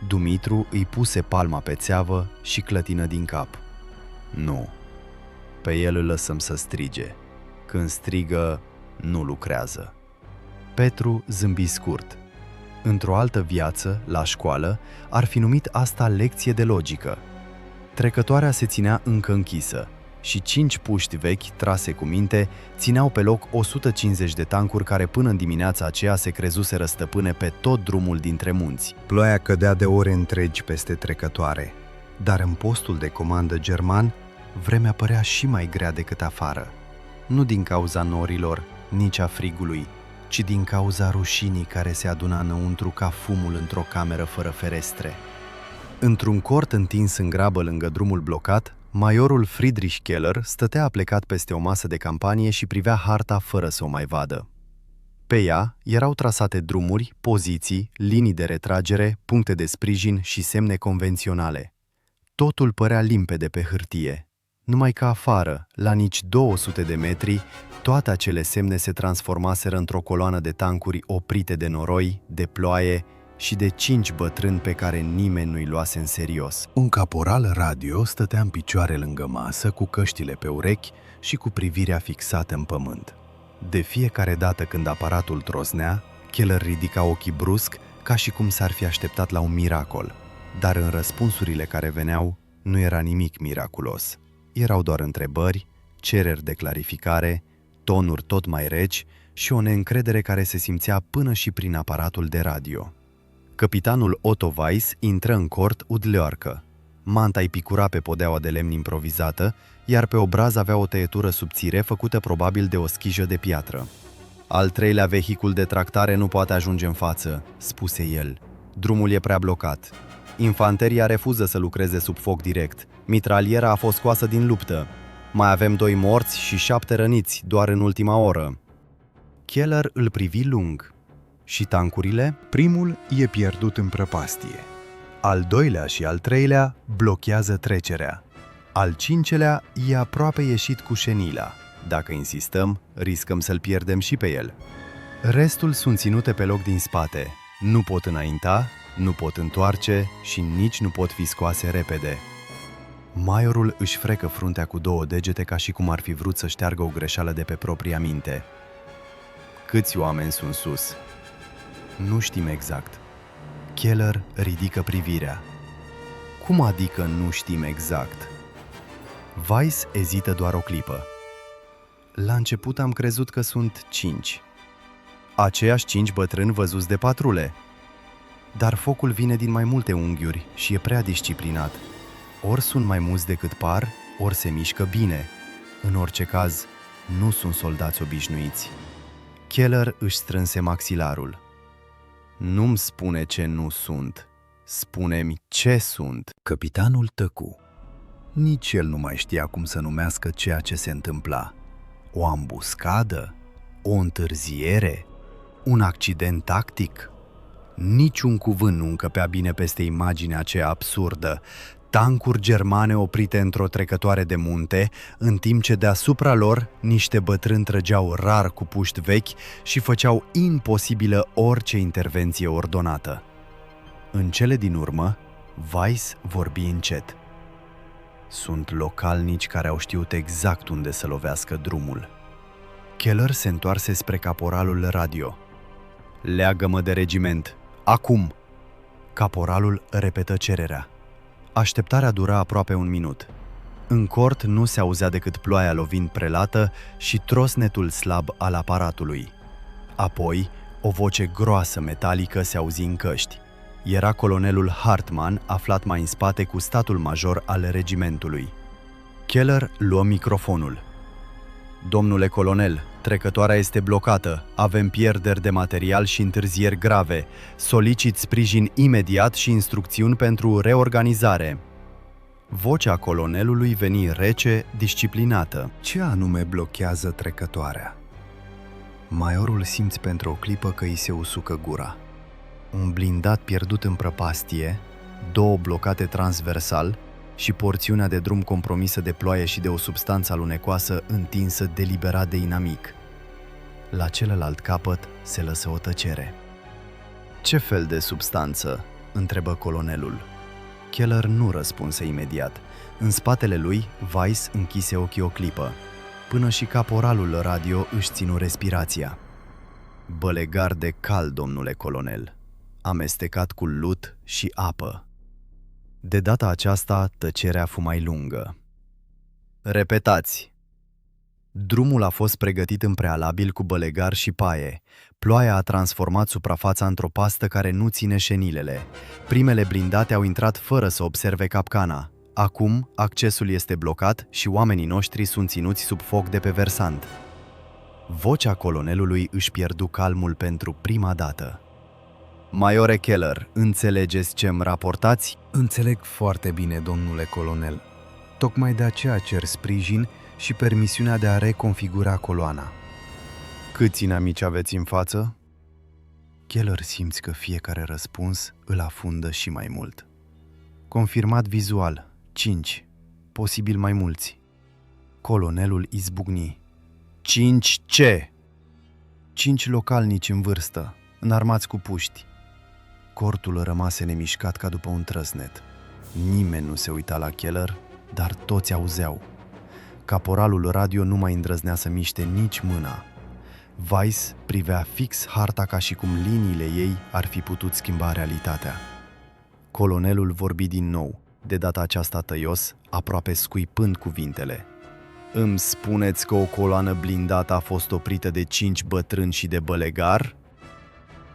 Dumitru îi puse palma pe țeavă și clătină din cap. Nu, pe el îl lăsăm să strige. Când strigă, nu lucrează. Petru zâmbi scurt. Într-o altă viață, la școală, ar fi numit asta lecție de logică. Trecătoarea se ținea încă închisă și 5 puști vechi, trase cu minte, țineau pe loc 150 de tancuri care până în dimineața aceea se crezuseră stăpâne pe tot drumul dintre munți. Ploaia cădea de ore întregi peste trecătoare, dar în postul de comandă german, vremea părea și mai grea decât afară. Nu din cauza norilor, nici a frigului, ci din cauza rușinii care se aduna înăuntru ca fumul într-o cameră fără ferestre. Într-un cort întins în grabă lângă drumul blocat, majorul Friedrich Keller stătea aplecat peste o masă de campanie și privea harta fără să o mai vadă. Pe ea erau trasate drumuri, poziții, linii de retragere, puncte de sprijin și semne convenționale. Totul părea limpede pe hârtie, numai că afară, la nici 200 de metri, toate acele semne se transformaseră într-o coloană de tancuri oprite de noroi, de ploaie și de 5 bătrâni pe care nimeni nu-i luase în serios. Un caporal radio stătea în picioare lângă masă, cu căștile pe urechi și cu privirea fixată în pământ. De fiecare dată când aparatul trosnea, Keller ridica ochii brusc, ca și cum s-ar fi așteptat la un miracol. Dar în răspunsurile care veneau, nu era nimic miraculos. Erau doar întrebări, cereri de clarificare, tonuri tot mai reci și o neîncredere care se simțea până și prin aparatul de radio. Capitanul Otto Weiss intră în cort udleoarcă. Manta îi picura pe podeaua de lemn improvizată, iar pe obraz avea o tăietură subțire făcută probabil de o schijă de piatră. Al treilea vehicul de tractare nu poate ajunge în față, spuse el. Drumul e prea blocat. Infanteria refuză să lucreze sub foc direct. Mitraliera a fost scoasă din luptă. Mai avem 2 morți și 7 răniți doar în ultima oră. Keller îl privi lung. Și tancurile? Primul e pierdut în prăpastie. Al doilea și al treilea blochează trecerea. Al cincelea e aproape ieșit cu șenila. Dacă insistăm, riscăm să-l pierdem și pe el. Restul sunt ținute pe loc din spate. Nu pot înainta, nu pot întoarce și nici nu pot fi scoase repede. Majorul își frecă fruntea cu 2 degete ca și cum ar fi vrut să șteargă o greșeală de pe propria minte. Câți oameni sunt sus? Nu știm exact. Keller ridică privirea. Cum adică nu știm exact? Weiss ezită doar o clipă. La început am crezut că sunt 5. Aceiași 5 bătrâni văzuți de patrule. Dar focul vine din mai multe unghiuri și e prea disciplinat. Ori sunt mai mulți decât par, ori se mișcă bine. În orice caz, nu sunt soldați obișnuiți. Keller își strânse maxilarul. Nu-mi spune ce nu sunt. Spune-mi ce sunt. Capitanul tăcu. Nici el nu mai știa cum să numească ceea ce se întâmpla. O ambuscadă? O întârziere? Un accident tactic? Niciun cuvânt nu încăpea bine peste imaginea aceea absurdă. Tancuri germane oprite într-o trecătoare de munte, în timp ce deasupra lor niște bătrâni trăgeau rar cu puști vechi și făceau imposibilă orice intervenție ordonată. În cele din urmă, Weiss vorbi încet. Sunt localnici care au știut exact unde să lovească drumul. Keller se întoarse spre caporalul radio. Leagă-mă de regiment. Acum! Caporalul repetă cererea. Așteptarea dura aproape un minut. În cort nu se auzea decât ploaia lovind prelată și trosnetul slab al aparatului. Apoi, o voce groasă metalică se auzi în căști. Era colonelul Hartmann, aflat mai în spate cu statul major al regimentului. Keller luă microfonul. Domnule colonel, trecătoarea este blocată, avem pierderi de material și întârzieri grave. Solicit sprijin imediat și instrucțiuni pentru reorganizare. Vocea colonelului veni rece, disciplinată. Ce anume blochează trecătoarea? Maiorul simți pentru o clipă că îi se usucă gura. Un blindat pierdut în prăpastie, 2 blocate transversal și porțiunea de drum compromisă de ploaie și de o substanță alunecoasă întinsă deliberat de inamic. La celălalt capăt se lăsă o tăcere. Ce fel de substanță?" întrebă colonelul. Keller nu răspunse imediat. În spatele lui, Weiss închise ochii o clipă. Până și caporalul radio își ținu respirația. Bălegar de cal, domnule colonel, amestecat cu lut și apă. De data aceasta, tăcerea fu mai lungă. Repetați. Drumul a fost pregătit în prealabil cu bălegar și paie. Ploaia a transformat suprafața într-o pastă care nu ține șenilele. Primele blindate au intrat fără să observe capcana. Acum, accesul este blocat și oamenii noștri sunt ținuți sub foc de pe versant. Vocea colonelului își pierdu calmul pentru prima dată. Maiore Keller, înțelegeți ce-mi raportați? Înțeleg foarte bine, domnule colonel. Tocmai de aceea cer sprijin și permisiunea de a reconfigura coloana. Câți inamici aveți în față? Keller simți că fiecare răspuns îl afundă și mai mult. Confirmat vizual, 5, posibil mai mulți. Colonelul izbucni. 5 ce? 5 localnici în vârstă, înarmați cu puști. Cortul rămase nemișcat ca după un trăsnet. Nimeni nu se uita la Keller, dar toți auzeau. Caporalul radio nu mai îndrăznea să miște nici mâna. Weiss privea fix harta ca și cum liniile ei ar fi putut schimba realitatea. Colonelul vorbi din nou, de data aceasta tăios, aproape scuipând cuvintele. Îmi spuneți că o coloană blindată a fost oprită de 5 bătrâni și de bălegar?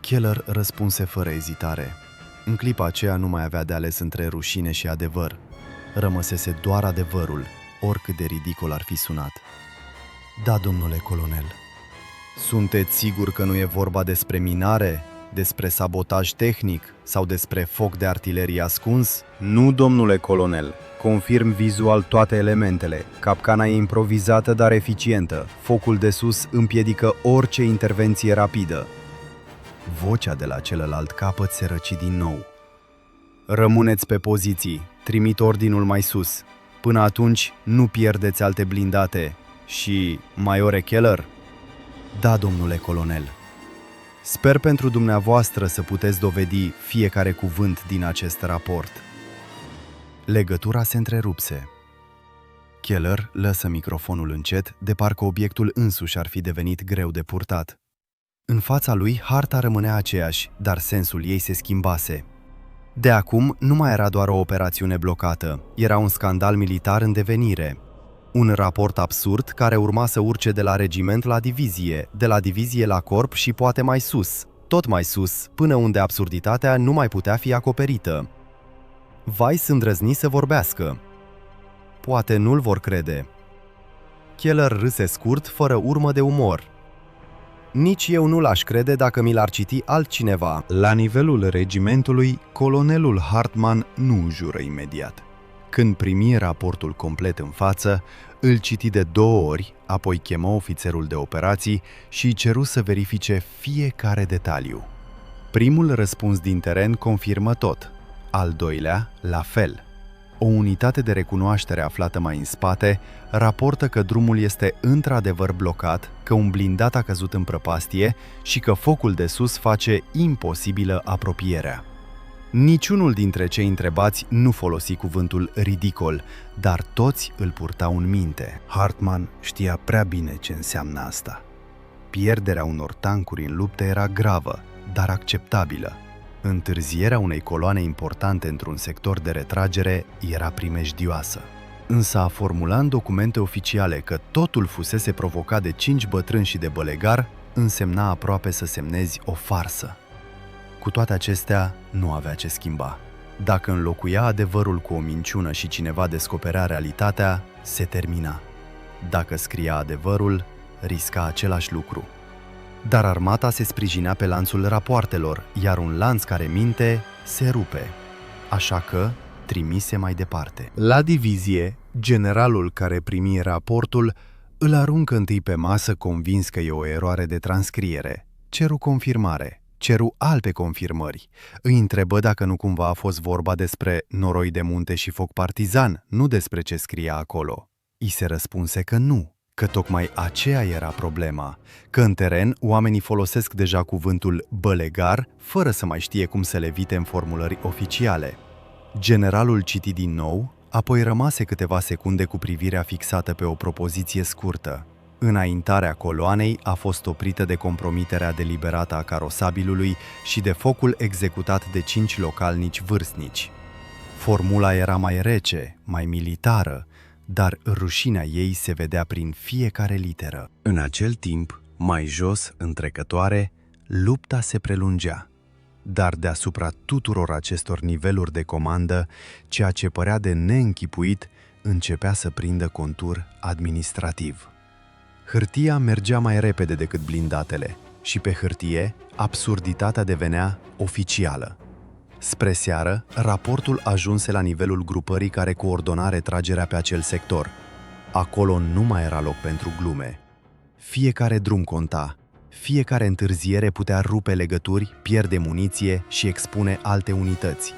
Keller răspunse fără ezitare. În clipa aceea nu mai avea de ales între rușine și adevăr. Rămăsese doar adevărul, oricât de ridicol ar fi sunat. Da, domnule colonel. Sunteți sigur că nu e vorba despre minare, despre sabotaj tehnic sau despre foc de artilerie ascuns? Nu, domnule colonel. Confirm vizual toate elementele. Capcana e improvizată, dar eficientă. Focul de sus împiedică orice intervenție rapidă. Vocea de la celălalt capăt se răci din nou. Rămâneți pe poziții. Trimit ordinul mai sus. Până atunci, nu pierdeți alte blindate. Și, maiore Keller? Da, domnule colonel. Sper pentru dumneavoastră să puteți dovedi fiecare cuvânt din acest raport. Legătura se întrerupse. Keller lăsă microfonul încet, de parcă obiectul însuși ar fi devenit greu de purtat. În fața lui, harta rămânea aceeași, dar sensul ei se schimbase. De acum, nu mai era doar o operațiune blocată, era un scandal militar în devenire. Un raport absurd care urma să urce de la regiment la divizie, de la divizie la corp și poate mai sus, tot mai sus, până unde absurditatea nu mai putea fi acoperită. Weiss îndrăzni să vorbească. Poate nu-l vor crede. Keller râse scurt, fără urmă de umor. Nici eu nu l-aș crede dacă mi l-ar citi altcineva. La nivelul regimentului, colonelul Hartmann nu jură imediat. Când primi raportul complet în față, îl citi de 2 ori, apoi chemă ofițerul de operații și îi ceru să verifice fiecare detaliu. Primul răspuns din teren confirmă tot, al doilea, la fel. O unitate de recunoaștere aflată mai în spate raportă că drumul este într-adevăr blocat, că un blindat a căzut în prăpastie și că focul de sus face imposibilă apropierea. Niciunul dintre cei întrebați nu folosi cuvântul ridicol, dar toți îl purtau în minte. Hartman știa prea bine ce înseamnă asta. Pierderea unor tancuri în luptă era gravă, dar acceptabilă. Întârzierea unei coloane importante într-un sector de retragere era primejdioasă. Însă a formula în documente oficiale că totul fusese provocat de 5 bătrâni și de bălegar însemna aproape să semnezi o farsă. Cu toate acestea, nu avea ce schimba. Dacă înlocuia adevărul cu o minciună și cineva descoperea realitatea, se termina. Dacă scria adevărul, risca același lucru. Dar armata se sprijinea pe lanțul rapoartelor, iar un lanț care minte se rupe. Așa că trimise mai departe. La divizie, generalul care primi raportul îl aruncă întâi pe masă convins că e o eroare de transcriere. Ceru confirmare. Ceru alte confirmări. Îi întrebă dacă nu cumva a fost vorba despre noroi de munte și foc partizan, nu despre ce scria acolo. I se răspunse că nu, că tocmai aceea era problema, că în teren oamenii folosesc deja cuvântul bălegar fără să mai știe cum să le evite în formulări oficiale. Generalul citi din nou, apoi rămase câteva secunde cu privirea fixată pe o propoziție scurtă. Înaintarea coloanei a fost oprită de compromiterea deliberată a carosabilului și de focul executat de 5 localnici vârstnici. Formula era mai rece, mai militară, dar rușinea ei se vedea prin fiecare literă. În acel timp, mai jos, în trecătoare, lupta se prelungea. Dar deasupra tuturor acestor niveluri de comandă, ceea ce părea de neînchipuit începea să prindă contur administrativ. Hârtia mergea mai repede decât blindatele și pe hârtie absurditatea devenea oficială. Spre seară, raportul ajunse la nivelul grupării care coordona retragerea pe acel sector. Acolo nu mai era loc pentru glume. Fiecare drum conta, fiecare întârziere putea rupe legături, pierde muniție și expune alte unități.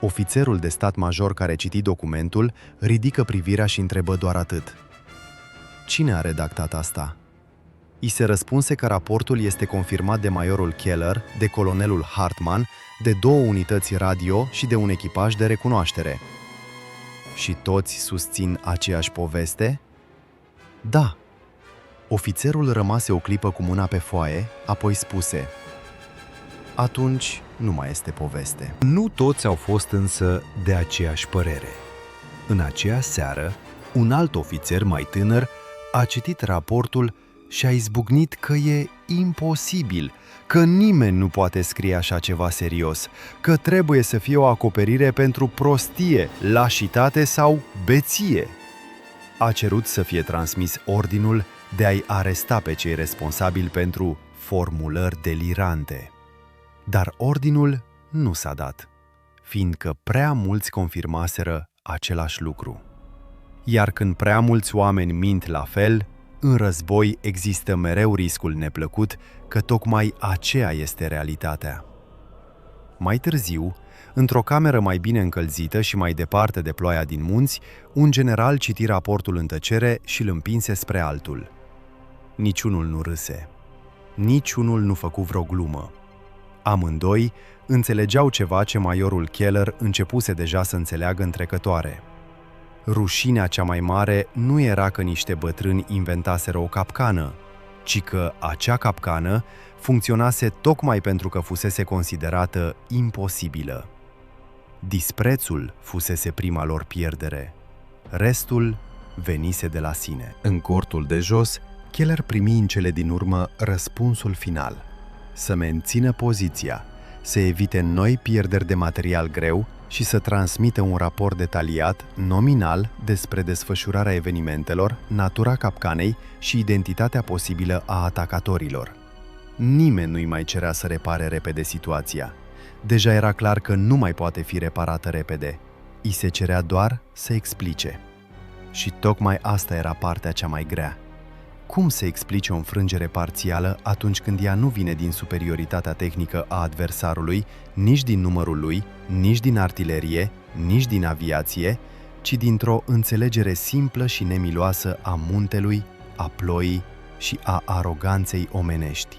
Ofițerul de stat major care citi documentul ridică privirea și întrebă doar atât. Cine a redactat asta? I se răspunse că raportul este confirmat de majorul Keller, de colonelul Hartman, de 2 unități radio și de un echipaj de recunoaștere. Și toți susțin aceeași poveste? Da. Ofițerul rămase o clipă cu mâna pe foaie, apoi spuse: atunci nu mai este poveste. Nu toți au fost însă de aceeași părere. În aceea seară, un alt ofițer mai tânăr a citit raportul și a izbucnit că e imposibil, că nimeni nu poate scrie așa ceva serios, că trebuie să fie o acoperire pentru prostie, lașitate sau beție. A cerut să fie transmis ordinul de a-i aresta pe cei responsabili pentru formulări delirante. Dar ordinul nu s-a dat, fiindcă prea mulți confirmaseră același lucru. Iar când prea mulți oameni mint la fel, în război există mereu riscul neplăcut că tocmai aceea este realitatea. Mai târziu, într-o cameră mai bine încălzită și mai departe de ploaia din munți, un general citi raportul în tăcere și îl împinse spre altul. Niciunul nu râse. Niciunul nu făcu vreo glumă. Amândoi înțelegeau ceva ce majorul Keller începuse deja să înțeleagă în trecătoare. Rușinea cea mai mare nu era că niște bătrâni inventaseră o capcană, ci că acea capcană funcționase tocmai pentru că fusese considerată imposibilă. Disprețul fusese prima lor pierdere. Restul venise de la sine. În cortul de jos, Keller primi în cele din urmă răspunsul final: să mențină poziția, să evite noi pierderi de material greu și să transmită un raport detaliat, nominal, despre desfășurarea evenimentelor, natura capcanei și identitatea posibilă a atacatorilor. Nimeni nu-i mai cerea să repare repede situația. Deja era clar că nu mai poate fi reparată repede. I se cerea doar să explice. Și tocmai asta era partea cea mai grea. Cum să explice o înfrângere parțială atunci când ea nu vine din superioritatea tehnică a adversarului, nici din numărul lui, nici din artilerie, nici din aviație, ci dintr-o înțelegere simplă și nemiloasă a muntelui, a ploii și a aroganței omenești?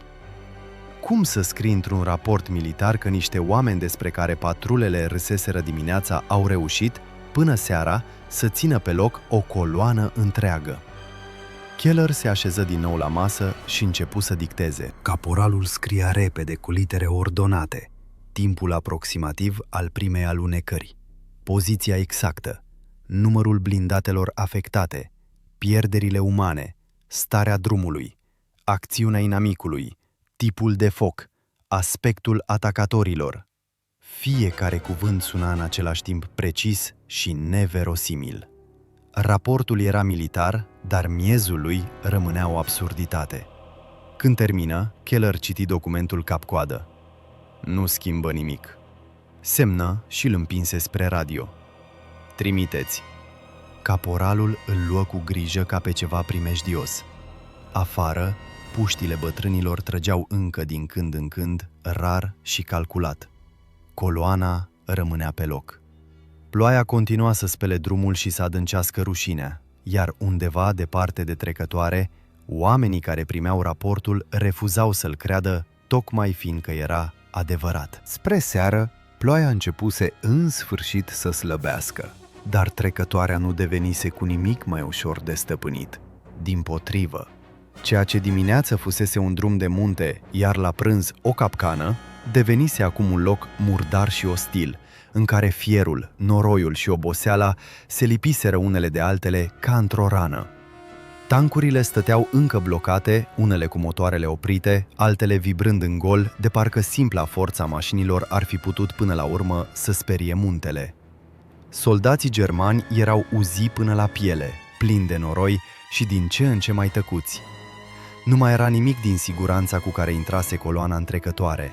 Cum să scrii într-un raport militar că niște oameni despre care patrulele râseseră dimineața au reușit, până seara, să țină pe loc o coloană întreagă? Keller se așeză din nou la masă și începu să dicteze. Caporalul scria repede cu litere ordonate, timpul aproximativ al primei alunecări, poziția exactă, numărul blindatelor afectate, pierderile umane, starea drumului, acțiunea inamicului, tipul de foc, aspectul atacatorilor. Fiecare cuvânt suna în același timp precis și neverosimil. Raportul era militar, dar miezul lui rămânea o absurditate. Când termină, Keller citi documentul cap-coadă. Nu schimbă nimic. Semnă și îl împinse spre radio. Trimiteți. Caporalul îl luă cu grijă ca pe ceva primejdios. Afară, puștile bătrânilor trăgeau încă din când în când, rar și calculat. Coloana rămânea pe loc. Ploaia continua să spele drumul și să adâncească rușinea, iar undeva departe de trecătoare, oamenii care primeau raportul refuzau să-l creadă, tocmai fiindcă era adevărat. Spre seară, ploaia începuse în sfârșit să slăbească, dar trecătoarea nu devenise cu nimic mai ușor de stăpânit. Dimpotrivă, ceea ce dimineață fusese un drum de munte, iar la prânz o capcană, devenise acum un loc murdar și ostil, în care fierul, noroiul și oboseala se lipiseră unele de altele ca într-o rană. Tancurile stăteau încă blocate, unele cu motoarele oprite, altele vibrând în gol, de parcă simpla forța mașinilor ar fi putut până la urmă să sperie muntele. Soldații germani erau uzi până la piele, plini de noroi și din ce în ce mai tăcuți. Nu mai era nimic din siguranța cu care intrase coloana întrecătoare.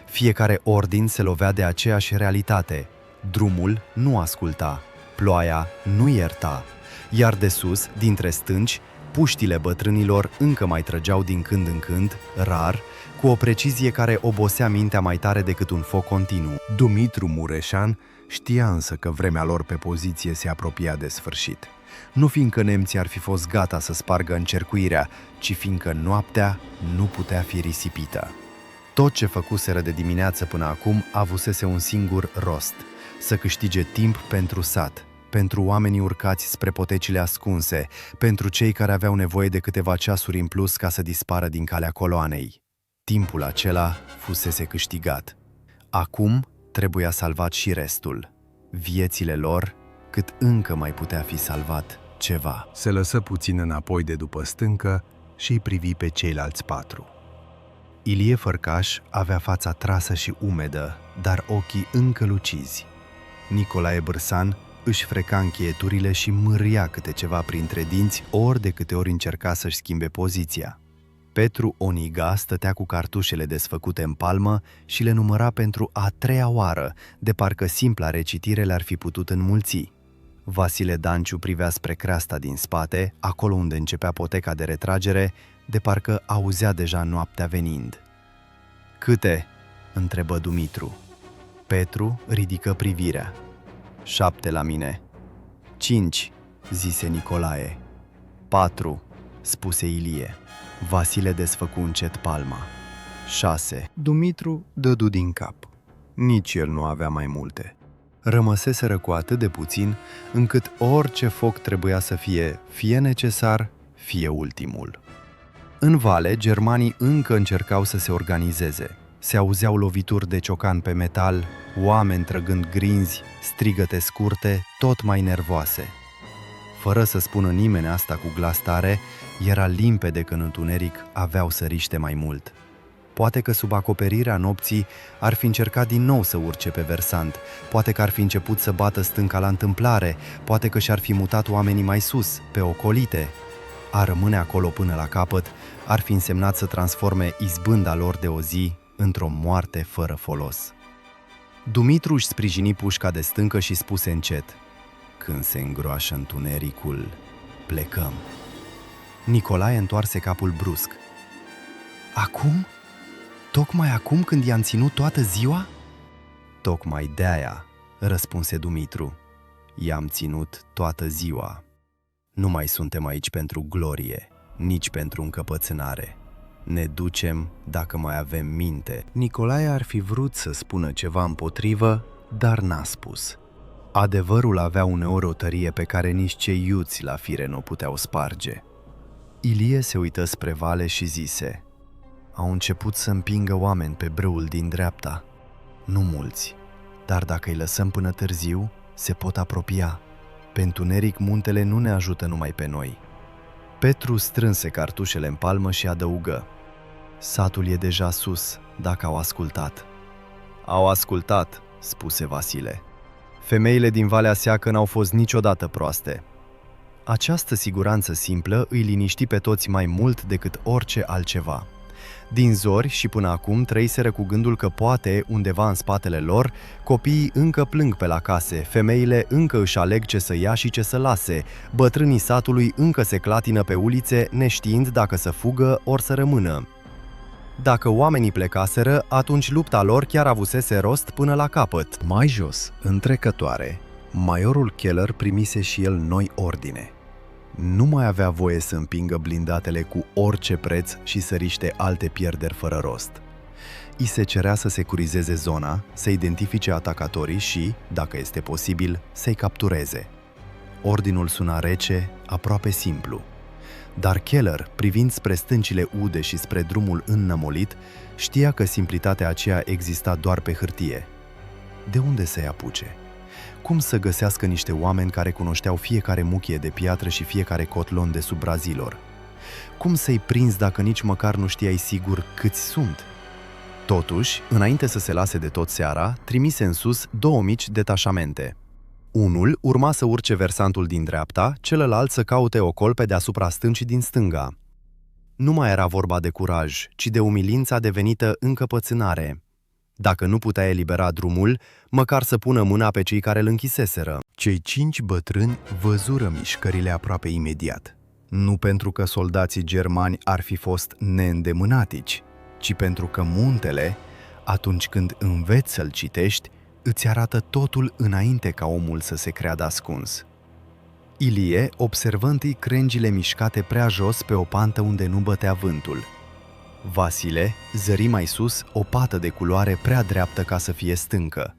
Fiecare ordin se lovea de aceeași realitate. Drumul nu asculta, ploaia nu ierta, iar de sus, dintre stânci, puștile bătrânilor încă mai trăgeau din când în când, rar, cu o precizie care obosea mintea mai tare decât un foc continuu. Dumitru Mureșan știa însă că vremea lor pe poziție se apropia de sfârșit. Nu fiindcă nemții ar fi fost gata să spargă încercuirea, ci fiindcă noaptea nu putea fi risipită. Tot ce făcuseră de dimineață până acum avusese un singur rost: să câștige timp pentru sat, pentru oamenii urcați spre potecile ascunse, pentru cei care aveau nevoie de câteva ceasuri în plus ca să dispară din calea coloanei. Timpul acela fusese câștigat. Acum trebuia salvat și restul, viețile lor, cât încă mai putea fi salvat ceva. Se lăsă puțin înapoi de după stâncă și îi privi pe ceilalți patru. Ilie Fărcaș avea fața trasă și umedă, dar ochii încă lucizi. Nicolae Bârsan își freca încheieturile și mâria câte ceva printre dinți ori de câte ori încerca să-și schimbe poziția. Petru Oniga stătea cu cartușele desfăcute în palmă și le număra pentru a treia oară, de parcă simpla recitire le-ar fi putut înmulți. Vasile Danciu privea spre creasta din spate, acolo unde începea poteca de retragere, de parcă auzea deja noaptea venind. "Câte?" întrebă Dumitru. Petru ridică privirea. 7 la mine." 5, zise Nicolae. 4, spuse Ilie. Vasile desfăcu încet palma. 6. Dumitru dădu din cap. Nici el nu avea mai multe. Rămăseseră cu atât de puțin, încât orice foc trebuia să fie necesar, fie ultimul. În vale, germanii încă încercau să se organizeze. Se auzeau lovituri de ciocan pe metal, oameni trăgând grinzi, strigăte scurte, tot mai nervoase. Fără să spună nimeni asta cu glas tare, era limpede că în întuneric aveau să riște mai mult. Poate că sub acoperirea nopții ar fi încercat din nou să urce pe versant, poate că ar fi început să bată stânca la întâmplare, poate că și-ar fi mutat oamenii mai sus, pe ocolite. A rămâne acolo până la capăt ar fi însemnat să transforme izbânda lor de o zi într-o moarte fără folos. Dumitru își sprijini pușca de stâncă și spuse încet: "Când se îngroașă întunericul, plecăm." Nicolae întoarse capul brusc. "Acum? Tocmai acum când i-am ținut toată ziua?" "Tocmai de-aia," răspunse Dumitru. "I-am ținut toată ziua. Nu mai suntem aici pentru glorie, nici pentru încăpățânare. Ne ducem dacă mai avem minte." Nicolae ar fi vrut să spună ceva împotrivă, dar n-a spus. Adevărul avea uneori o tărie pe care nici cei iuți la fire nu o puteau sparge. Ilie se uită spre vale și zise: "Au început să împingă oameni pe brâul din dreapta. Nu mulți, dar dacă îi lăsăm până târziu, se pot apropia. Pe întuneric muntele nu ne ajută numai pe noi." Petru strânse cartușele în palmă și adăugă: "Satul e deja sus, dacă au ascultat." "Au ascultat," spuse Vasile. "Femeile din Valea Seacă n-au fost niciodată proaste." Această siguranță simplă îi liniști pe toți mai mult decât orice altceva. Din zori și până acum trăiseră cu gândul că poate, undeva în spatele lor, copiii încă plâng pe la case, femeile încă își aleg ce să ia și ce să lase, bătrânii satului încă se clatină pe ulițe, neștiind dacă să fugă ori să rămână. Dacă oamenii plecaseră, atunci lupta lor chiar avusese rost până la capăt. Mai jos, în trecătoare, majorul Keller primise și el noi ordine. Nu mai avea voie să împingă blindatele cu orice preț și să riște alte pierderi fără rost. I se cerea să securizeze zona, să identifice atacatorii și, dacă este posibil, să-i captureze. Ordinul suna rece, aproape simplu. Dar Keller, privind spre stâncile ude și spre drumul înnămolit, știa că simplitatea aceea exista doar pe hârtie. De unde să-i apuce? Cum să găsească niște oameni care cunoșteau fiecare muchie de piatră și fiecare cotlon de sub brazilor? Cum să-i prinzi dacă nici măcar nu știai sigur câți sunt? Totuși, înainte să se lase de tot seara, trimise în sus 2 mici detașamente. Unul urma să urce versantul din dreapta, celălalt să caute ocol pe deasupra stâncii din stânga. Nu mai era vorba de curaj, ci de umilința devenită încăpățânare. Dacă nu putea elibera drumul, măcar să pună mâna pe cei care îl închiseseră. Cei 5 bătrâni văzură mișcările aproape imediat. Nu pentru că soldații germani ar fi fost neîndemânatici, ci pentru că muntele, atunci când înveți să-l citești, îți arată totul înainte ca omul să se creadă ascuns. Ilie observă întâi crengile mișcate prea jos pe o pantă unde nu bătea vântul. Vasile zări mai sus o pată de culoare prea dreaptă ca să fie stâncă.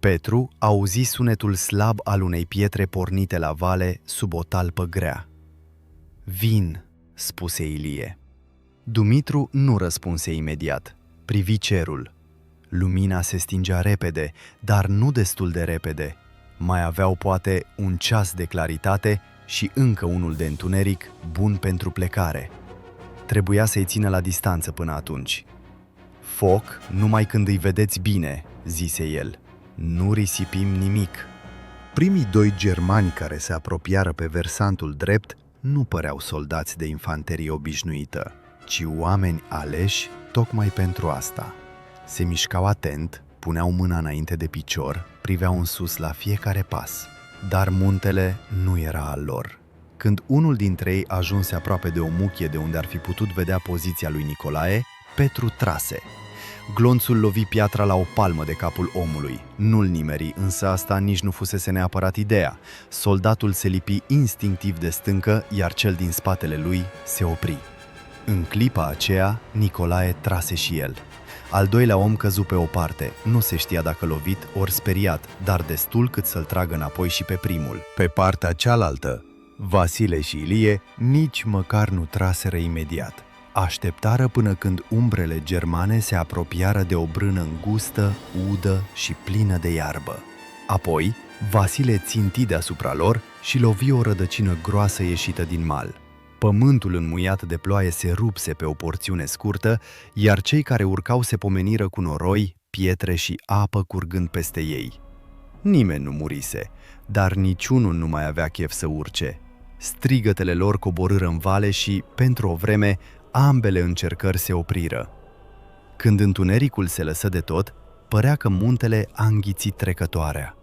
Petru auzi sunetul slab al unei pietre pornite la vale sub o talpă grea. "Vin," spuse Ilie. Dumitru nu răspunse imediat. Privi cerul. Lumina se stingea repede, dar nu destul de repede. Mai aveau poate un ceas de claritate și încă unul de întuneric bun pentru plecare. Trebuia să-i țină la distanță până atunci. "Foc numai când îi vedeți bine," zise el. "Nu risipim nimic." Primii 2 germani care se apropiară pe versantul drept nu păreau soldați de infanterie obișnuită, ci oameni aleși tocmai pentru asta. Se mișcau atent, puneau mâna înainte de picior, priveau în sus la fiecare pas. Dar muntele nu era al lor. Când unul dintre ei ajunse aproape de o muchie de unde ar fi putut vedea poziția lui Nicolae, Petru trase. Glonțul lovi piatra la o palmă de capul omului. Nu-l nimeri, însă asta nici nu fusese neapărat ideea. Soldatul se lipi instinctiv de stâncă, iar cel din spatele lui se opri. În clipa aceea, Nicolae trase și el. Al doilea om căzu pe o parte, nu se știa dacă lovit ori speriat, dar destul cât să-l tragă înapoi și pe primul. Pe partea cealaltă, Vasile și Ilie nici măcar nu traseră imediat. Așteptară până când umbrele germane se apropiară de o brână îngustă, udă și plină de iarbă. Apoi, Vasile ținti deasupra lor și lovi o rădăcină groasă ieșită din mal. Pământul înmuiat de ploaie se rupse pe o porțiune scurtă, iar cei care urcau se pomeniră cu noroi, pietre și apă curgând peste ei. Nimeni nu murise, dar niciunul nu mai avea chef să urce. Strigătele lor coborâră în vale și, pentru o vreme, ambele încercări se opriră. Când întunericul se lăsă de tot, părea că muntele a înghițit trecătoarea.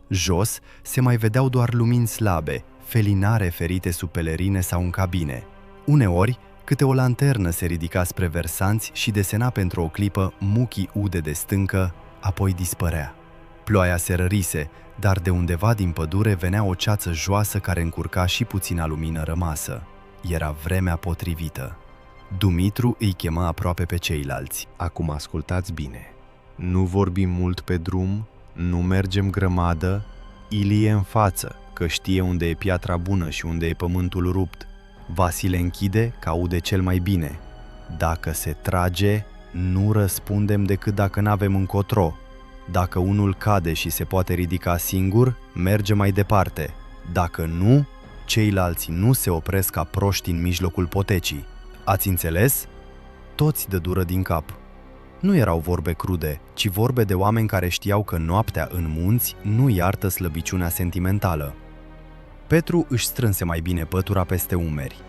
Jos se mai vedeau doar lumini slabe, felinare ferite sub pelerine sau în cabine. Uneori, câte o lanternă se ridica spre versanți și desena pentru o clipă muchii ude de stâncă, apoi dispărea. Ploaia se rărise, dar de undeva din pădure venea o ceață joasă care încurca și puțina lumină rămasă. Era vremea potrivită. Dumitru îi chemă aproape pe ceilalți. Acum ascultați bine. Nu vorbim mult pe drum, nu mergem grămadă, Ilie în față, că știe unde e piatra bună și unde e pământul rupt. Vasile închide că aude cel mai bine. Dacă se trage, nu răspundem decât dacă n-avem încotro. Dacă unul cade și se poate ridica singur, merge mai departe. Dacă nu, ceilalți nu se opresc ca proști în mijlocul potecii. Ați înțeles? Toți dădură din cap. Nu erau vorbe crude, ci vorbe de oameni care știau că noaptea în munți nu iartă slăbiciunea sentimentală. Petru își strânse mai bine pătura peste umeri.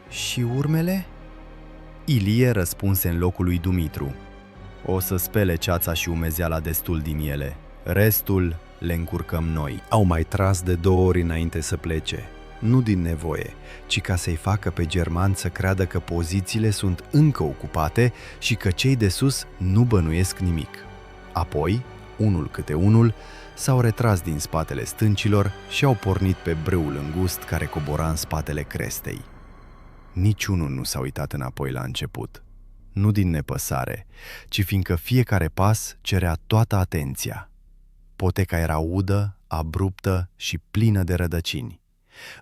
Și urmele? Ilie răspunse în locul lui Dumitru. O să spele ceața și umezeala destul din ele. Restul le încurcăm noi. Au mai tras de 2 ori înainte să plece. Nu din nevoie, ci ca să-i facă pe germani să creadă că pozițiile sunt încă ocupate și că cei de sus nu bănuiesc nimic. Apoi, unul câte unul, s-au retras din spatele stâncilor și au pornit pe brâul îngust care cobora în spatele crestei. Niciunul nu s-a uitat înapoi la început. Nu din nepăsare, ci fiindcă fiecare pas cerea toată atenția. Poteca era udă, abruptă și plină de rădăcini.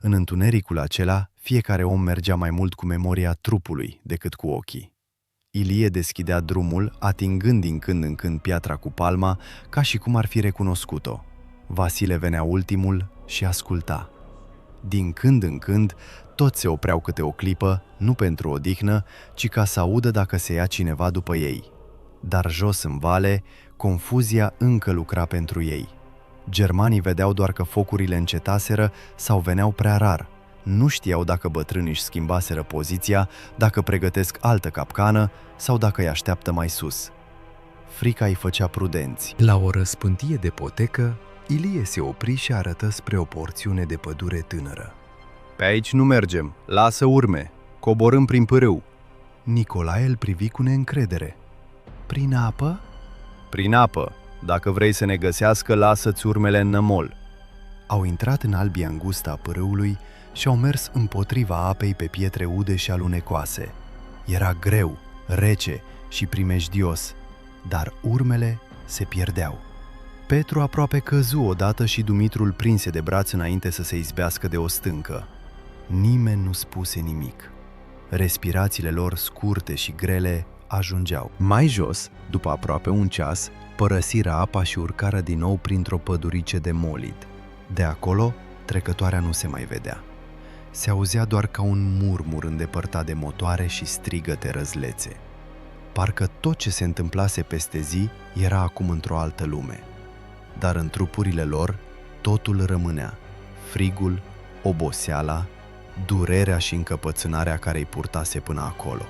În întunericul acela, fiecare om mergea mai mult cu memoria trupului decât cu ochii. Ilie deschidea drumul, atingând din când în când piatra cu palma, ca și cum ar fi recunoscut-o. Vasile venea ultimul și asculta. Din când în când, toți se opreau câte o clipă, nu pentru odihnă, ci ca să audă dacă se ia cineva după ei. Dar jos în vale, confuzia încă lucra pentru ei. Germanii vedeau doar că focurile încetaseră sau veneau prea rar. Nu știau dacă bătrânii își schimbaseră poziția, dacă pregătesc altă capcană sau dacă îi așteaptă mai sus. Frica îi făcea prudenți. La o răspântie de potecă, Ilie se opri și arătă spre o porțiune de pădure tânără. Pe aici nu mergem, lasă urme, coborâm prin pârâu. Nicolae îl privi cu neîncredere. Prin apă? Prin apă. Dacă vrei să ne găsească, lasă-ți urmele în nămol. Au intrat în albia îngustă a pârâului și au mers împotriva apei pe pietre ude și alunecoase. Era greu, rece și primejdios, dar urmele se pierdeau. Petru aproape căzu odată și Dumitru îl prinse de braț înainte să se izbească de o stâncă. Nimeni nu spuse nimic. Respirațiile lor scurte și grele ajungeau. Mai jos, după aproape un ceas, părăsiră apa și urcară din nou printr-o pădurice de molid. De acolo, trecătoarea nu se mai vedea. Se auzea doar ca un murmur îndepărtat de motoare și strigăte răzlețe. Parcă tot ce se întâmplase peste zi era acum într-o altă lume. Dar în trupurile lor totul rămânea. Frigul, oboseala, durerea și încăpățânarea care îi purtase până acolo.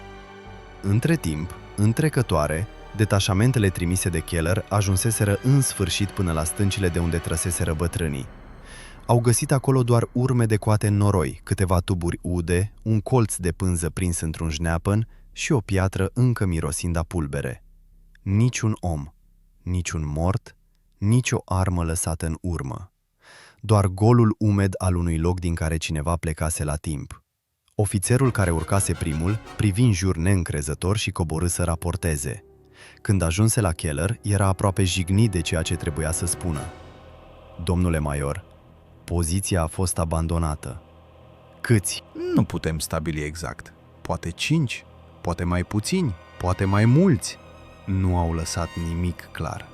Între timp, în trecătoare, detașamentele trimise de Keller ajunseseră în sfârșit până la stâncile de unde trăseseră bătrânii. Au găsit acolo doar urme de coate în noroi, câteva tuburi ude, un colț de pânză prins într-un jneapăn și o piatră încă mirosind a pulbere. Niciun om, niciun mort, nici o armă lăsată în urmă. Doar golul umed al unui loc din care cineva plecase la timp. Ofițerul care urcase primul privi în jur neîncrezător și coborâ să raporteze. Când ajunse la Keller, era aproape jignit de ceea ce trebuia să spună. Domnule major, poziția a fost abandonată. Câți? Nu putem stabili exact. Poate 5, poate mai puțini, poate mai mulți. Nu au lăsat nimic clar.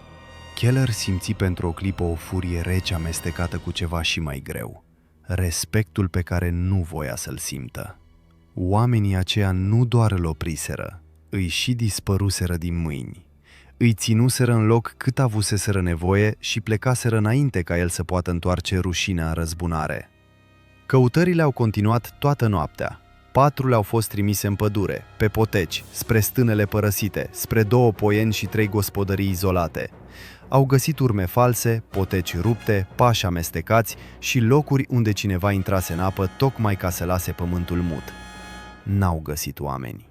Keller simți pentru o clipă o furie rece amestecată cu ceva și mai greu. Respectul pe care nu voia să-l simtă. Oamenii aceia nu doar îl opriseră, îi și dispăruseră din mâini. Îi ținuseră în loc cât avuseseră nevoie și plecaseră înainte ca el să poată întoarce rușinea în răzbunare. Căutările au continuat toată noaptea. Patrule au fost trimise în pădure, pe poteci, spre stânele părăsite, spre 2 poieni și 3 gospodării izolate. Au găsit urme false, poteci rupte, pași amestecați și locuri unde cineva intrase în apă tocmai ca să lase pământul mut. N-au găsit oameni.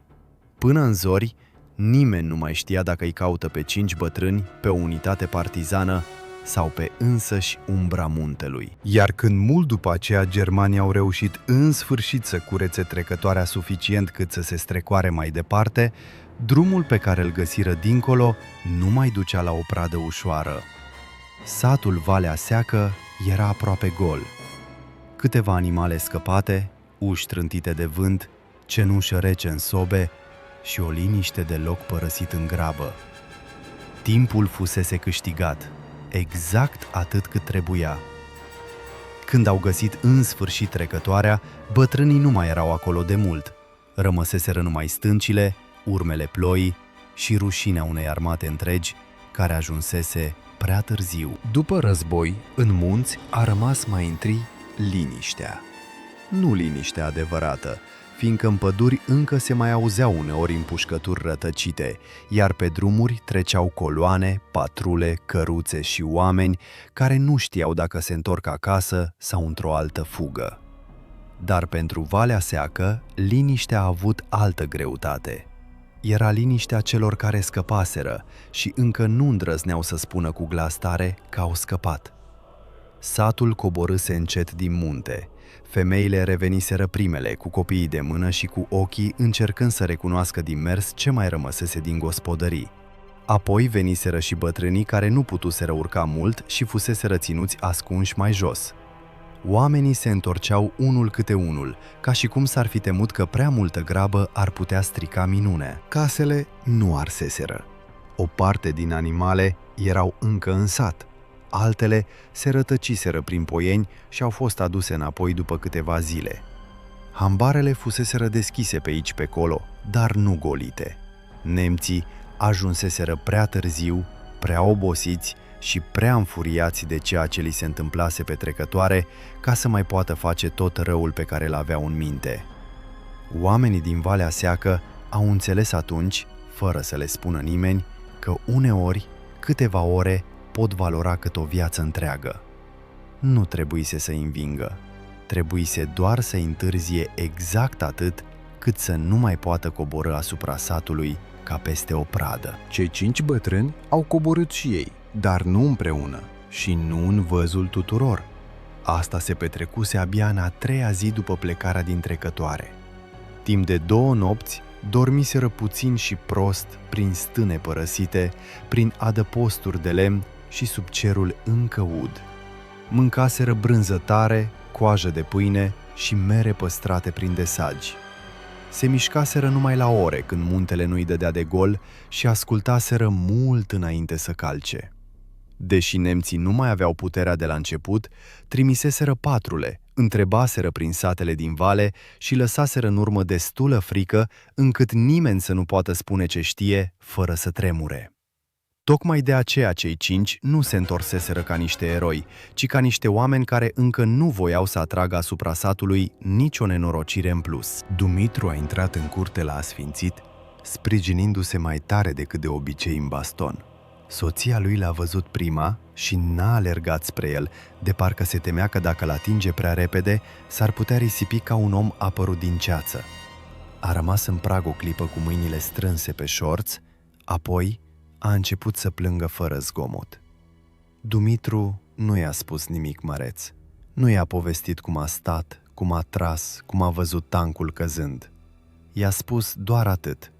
Până în zori, nimeni nu mai știa dacă îi caută pe 5 bătrâni, pe o unitate partizană sau pe însăși umbra muntelui. Iar când mult după aceea germanii au reușit în sfârșit să curețe trecătoarea suficient cât să se strecoare mai departe, drumul pe care îl găsiră dincolo nu mai ducea la o pradă ușoară. Satul Valea Seacă era aproape gol. Câteva animale scăpate, uși trântite de vânt, cenușă rece în sobe și o liniște de loc părăsit în grabă. Timpul fusese câștigat, exact atât cât trebuia. Când au găsit în sfârșit trecătoarea, bătrânii nu mai erau acolo de mult. Rămăseseră numai stâncile, urmele ploii și rușinea unei armate întregi care ajunsese prea târziu. După război, în munți a rămas mai întâi liniștea. Nu liniștea adevărată, fiindcă în păduri încă se mai auzeau uneori împușcături rătăcite, iar pe drumuri treceau coloane, patrule, căruțe și oameni care nu știau dacă se întorc acasă sau într-o altă fugă. Dar pentru Valea Seacă, liniștea a avut altă greutate. Era liniștea celor care scăpaseră și încă nu îndrăzneau să spună cu glas tare că au scăpat. Satul coborâse încet din munte. Femeile reveniseră primele, cu copiii de mână și cu ochii încercând să recunoască din mers ce mai rămăsese din gospodării. Apoi veniseră și bătrânii care nu putuseră urca mult și fuseseră ținuți ascunși mai jos. Oamenii se întorceau unul câte unul, ca și cum s-ar fi temut că prea multă grabă ar putea strica minunea. Casele nu arseseră. O parte din animale erau încă în sat. Altele se rătăciseră prin poieni și au fost aduse înapoi după câteva zile. Hambarele fuseseră deschise pe aici pe colo, dar nu golite. Nemții ajunseseră prea târziu, prea obosiți și prea înfuriați de ceea ce li se întâmplase pe trecătoare ca să mai poată face tot răul pe care îl aveau în minte. Oamenii din Valea Seacă au înțeles atunci, fără să le spună nimeni, că uneori câteva ore pot valora cât o viață întreagă. Nu trebuise să-i învingă, trebuise doar să-i întârzie exact atât cât să nu mai poată coborî asupra satului ca peste o pradă. Cei 5 bătrâni au coborât și ei, dar nu împreună și nu în văzul tuturor. Asta se petrecuse abia în a 3-a zi după plecarea din trecătoare. Timp de 2 nopți, dormiseră puțin și prost prin stâne părăsite, prin adăposturi de lemn și sub cerul încă ud. Mâncaseră brânză tare, coajă de pâine și mere păstrate prin desagi. Se mișcaseră numai la ore când muntele nu-i dădea de gol și ascultaseră mult înainte să calce. Deși nemții nu mai aveau puterea de la început, trimiseseră patrule, întrebaseră prin satele din vale și lăsaseră în urmă destulă frică încât nimeni să nu poată spune ce știe fără să tremure. Tocmai de aceea cei 5 nu se întorseseră ca niște eroi, ci ca niște oameni care încă nu voiau să atragă asupra satului nicio nenorocire în plus. Dumitru a intrat în curte la asfințit, sprijinindu-se mai tare decât de obicei în baston. Soția lui l-a văzut prima și n-a alergat spre el, de parcă se temea că dacă l-atinge prea repede, s-ar putea risipi ca un om apărut din ceață. A rămas în prag o clipă cu mâinile strânse pe șorț, apoi a început să plângă fără zgomot. Dumitru nu i-a spus nimic măreț. Nu i-a povestit cum a stat, cum a tras, cum a văzut tancul căzând. I-a spus doar atât.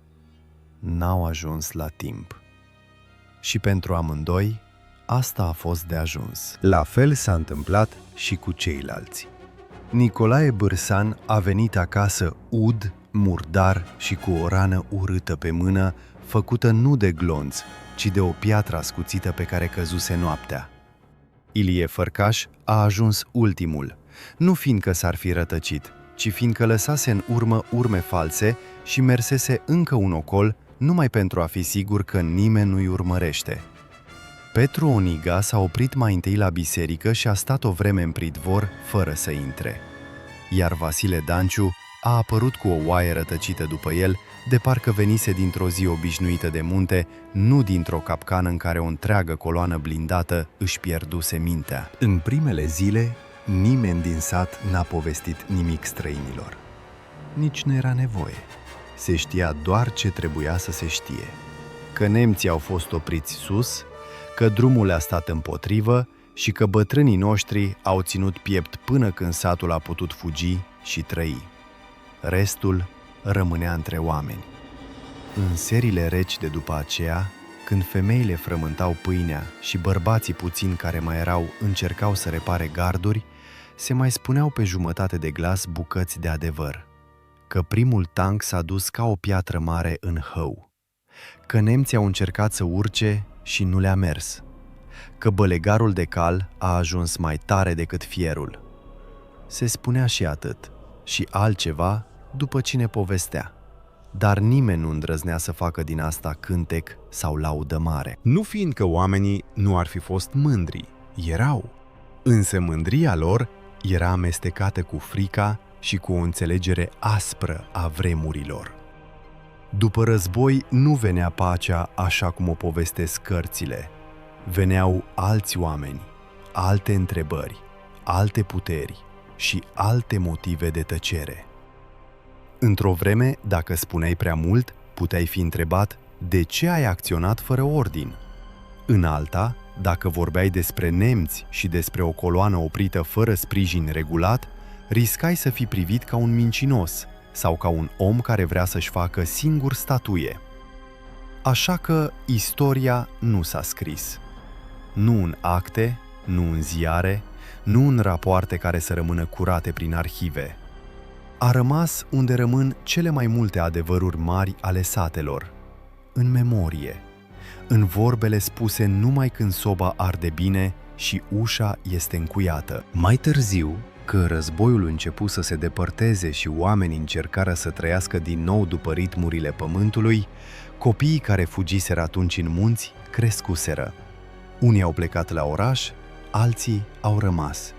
N-au ajuns la timp. Și pentru amândoi, asta a fost de ajuns. La fel s-a întâmplat și cu ceilalți. Nicolae Bârsan a venit acasă ud, murdar și cu o rană urâtă pe mână, făcută nu de glonț, ci de o piatră ascuțită pe care căzuse noaptea. Ilie Fărcaș a ajuns ultimul, nu fiindcă s-ar fi rătăcit, ci fiindcă lăsase în urmă urme false și mersese încă un ocol numai pentru a fi sigur că nimeni nu-i urmărește. Petru Oniga s-a oprit mai întâi la biserică și a stat o vreme în pridvor fără să intre. Iar Vasile Danciu a apărut cu o oaie rătăcită după el, de parcă venise dintr-o zi obișnuită de munte, nu dintr-o capcană în care o întreagă coloană blindată își pierduse mintea. În primele zile, nimeni din sat n-a povestit nimic străinilor. Nici nu era nevoie. Se știa doar ce trebuia să se știe. Că nemții au fost opriți sus, că drumul le-a stat împotrivă și că bătrânii noștri au ținut piept până când satul a putut fugi și trăi. Restul rămânea între oameni. În serile reci de după aceea, când femeile frământau pâinea și bărbații puțini care mai erau încercau să repare garduri, se mai spuneau pe jumătate de glas bucăți de adevăr. Că primul tank s-a dus ca o piatră mare în hău. Că nemții au încercat să urce și nu le-a mers. Că bălegarul de cal a ajuns mai tare decât fierul. Se spunea și atât, și altceva după cine povestea. Dar nimeni nu îndrăznea să facă din asta cântec sau laudă mare. Nu fiindcă oamenii nu ar fi fost mândri, erau. Însă mândria lor era amestecată cu frica și cu o înțelegere aspră a vremurilor. După război nu venea pacea așa cum o povestesc cărțile. Veneau alți oameni, alte întrebări, alte puteri și alte motive de tăcere. Într-o vreme, dacă spuneai prea mult, puteai fi întrebat de ce ai acționat fără ordin. În alta, dacă vorbeai despre nemți și despre o coloană oprită fără sprijin regulat, riscai să fii privit ca un mincinos sau ca un om care vrea să-și facă singur statuie. Așa că istoria nu s-a scris. Nu în acte, nu în ziare, nu în rapoarte care să rămână curate prin arhive. A rămas unde rămân cele mai multe adevăruri mari ale satelor, în memorie, în vorbele spuse numai când soba arde bine și ușa este încuiată. Mai târziu, când războiul începu să se depărteze și oamenii încercară să trăiască din nou după ritmurile pământului, copiii care fugiseră atunci în munți crescuseră. Unii au plecat la oraș, alții au rămas.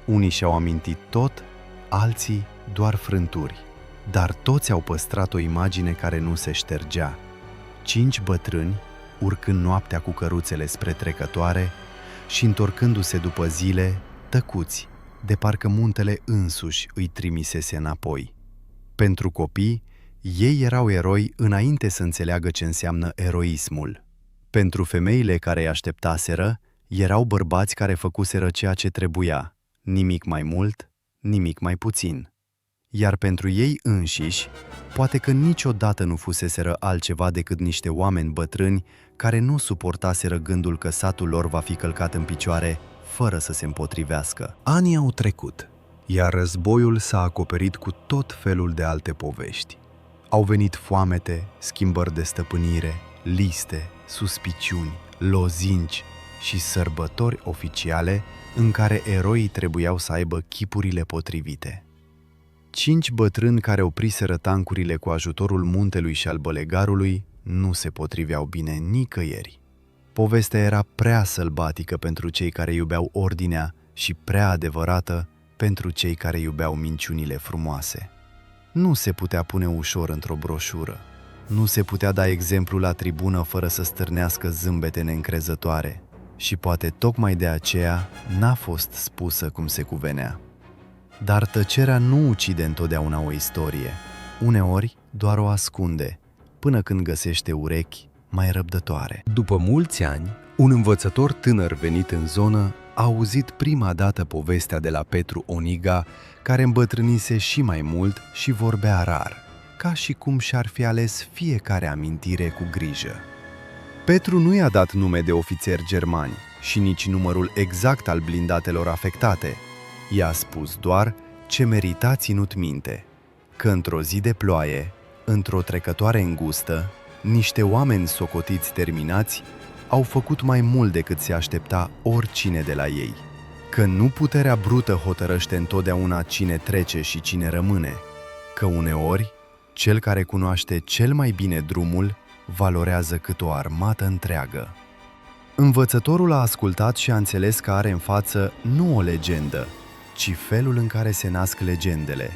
Unii și-au amintit tot, alții doar frânturi. Dar toți au păstrat o imagine care nu se ștergea. 5 bătrâni, urcând noaptea cu căruțele spre trecătoare și întorcându-se după zile, tăcuți, de parcă muntele însuși îi trimisese înapoi. Pentru copii, ei erau eroi înainte să înțeleagă ce înseamnă eroismul. Pentru femeile care îi așteptaseră, erau bărbați care făcuseră ceea ce trebuia, nimic mai mult, nimic mai puțin. Iar pentru ei înșiși, poate că niciodată nu fuseseră altceva decât niște oameni bătrâni care nu suportaseră gândul că satul lor va fi călcat în picioare fără să se împotrivească. Anii au trecut, iar războiul s-a acoperit cu tot felul de alte povești. Au venit foamete, schimbări de stăpânire, liste, suspiciuni, lozinci și sărbători oficiale în care eroii trebuiau să aibă chipurile potrivite. 5 bătrâni care opriseră tancurile cu ajutorul muntelui și al bălegarului nu se potriveau bine nicăieri. Povestea era prea sălbatică pentru cei care iubeau ordinea și prea adevărată pentru cei care iubeau minciunile frumoase. Nu se putea pune ușor într-o broșură. Nu se putea da exemplu la tribună fără să stârnească zâmbete neîncrezătoare. Și poate tocmai de aceea n-a fost spusă cum se cuvenea. Dar tăcerea nu ucide întotdeauna o istorie. Uneori doar o ascunde, până când găsește urechi mai răbdătoare. După mulți ani, un învățător tânăr venit în zonă a auzit prima dată povestea de la Petru Oniga, care îmbătrânise și mai mult și vorbea rar, ca și cum și-ar fi ales fiecare amintire cu grijă. Petru nu i-a dat nume de ofițeri germani și nici numărul exact al blindatelor afectate. I-a spus doar ce merita ținut minte, că într-o zi de ploaie, într-o trecătoare îngustă, niște oameni socotiți terminați au făcut mai mult decât se aștepta oricine de la ei, că nu puterea brută hotărăște întotdeauna cine trece și cine rămâne, că uneori cel care cunoaște cel mai bine drumul valorează cât o armată întreagă. Învățătorul a ascultat și a înțeles că are în față nu o legendă, ci felul în care se nasc legendele.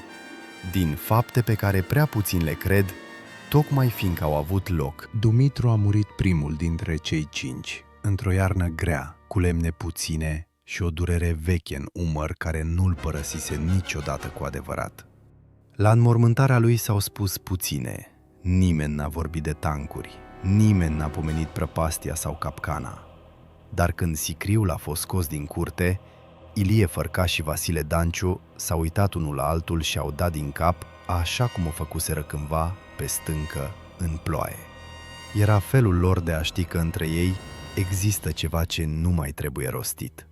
din fapte pe care prea puțin le cred, tocmai fiindcă au avut loc. Dumitru a murit primul dintre cei 5, într-o iarnă grea, cu lemne puține și o durere veche în umăr care nu-l părăsise niciodată cu adevărat. La înmormântarea lui s-au spus puține. Nimeni n-a vorbit de tancuri, nimeni n-a pomenit prăpastia sau capcana. Dar când sicriul a fost scos din curte, Ilie Fărca și Vasile Danciu s-au uitat unul la altul și au dat din cap, așa cum o făcuseră cândva, pe stâncă, în ploaie. Era felul lor de a ști că între ei există ceva ce nu mai trebuie rostit.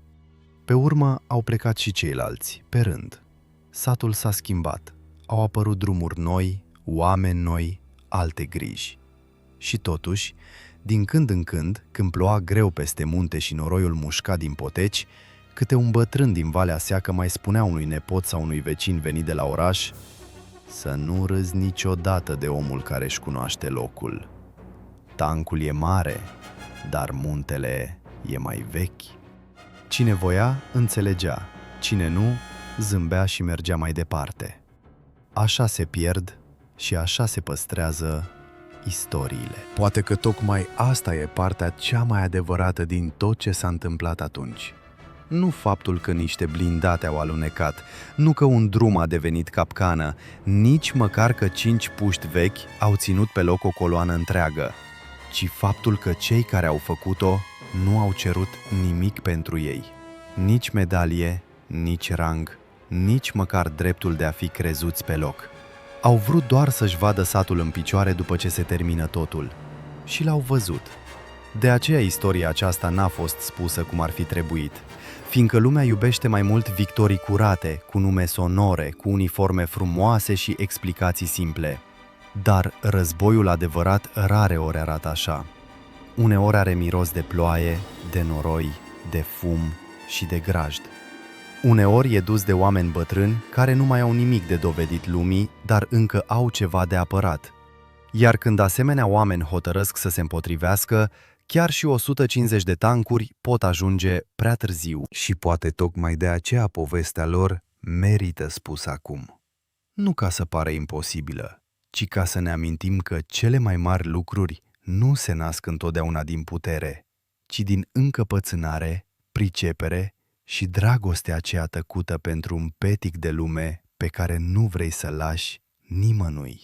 Pe urmă au plecat și ceilalți, pe rând. Satul s-a schimbat, au apărut drumuri noi, oameni noi, alte griji. Și totuși, din când în când, când ploua greu peste munte și noroiul mușca din poteci, câte un bătrân din Valea Seacă mai spunea unui nepot sau unui vecin venit de la oraș: să nu râzi niciodată de omul care își cunoaște locul. Tancul e mare, dar muntele e mai vechi. Cine voia, înțelegea, cine nu, zâmbea și mergea mai departe. Așa se pierd și așa se păstrează istoriile. Poate că tocmai asta e partea cea mai adevărată din tot ce s-a întâmplat atunci. Nu faptul că niște blindate au alunecat, nu că un drum a devenit capcană, nici măcar că 5 puști vechi au ținut pe loc o coloană întreagă, ci faptul că cei care au făcut-o nu au cerut nimic pentru ei. Nici medalie, nici rang, nici măcar dreptul de a fi crezuți pe loc. Au vrut doar să-și vadă satul în picioare după ce se termină totul. Și l-au văzut. De aceea istoria aceasta n-a fost spusă cum ar fi trebuit, fiindcă lumea iubește mai mult victorii curate, cu nume sonore, cu uniforme frumoase și explicații simple. Dar războiul adevărat rare ori arată așa. Uneori are miros de ploaie, de noroi, de fum și de grajd. Uneori e dus de oameni bătrâni care nu mai au nimic de dovedit lumii, dar încă au ceva de apărat. Iar când asemenea oameni hotărăsc să se împotrivească, chiar și 150 de tancuri pot ajunge prea târziu. Și poate tocmai de aceea povestea lor merită spusă acum. Nu ca să pară imposibilă, ci ca să ne amintim că cele mai mari lucruri nu se nasc întotdeauna din putere, ci din încăpățânare, pricepere și dragostea aceea tăcută pentru un petic de lume pe care nu vrei să lași nimănui.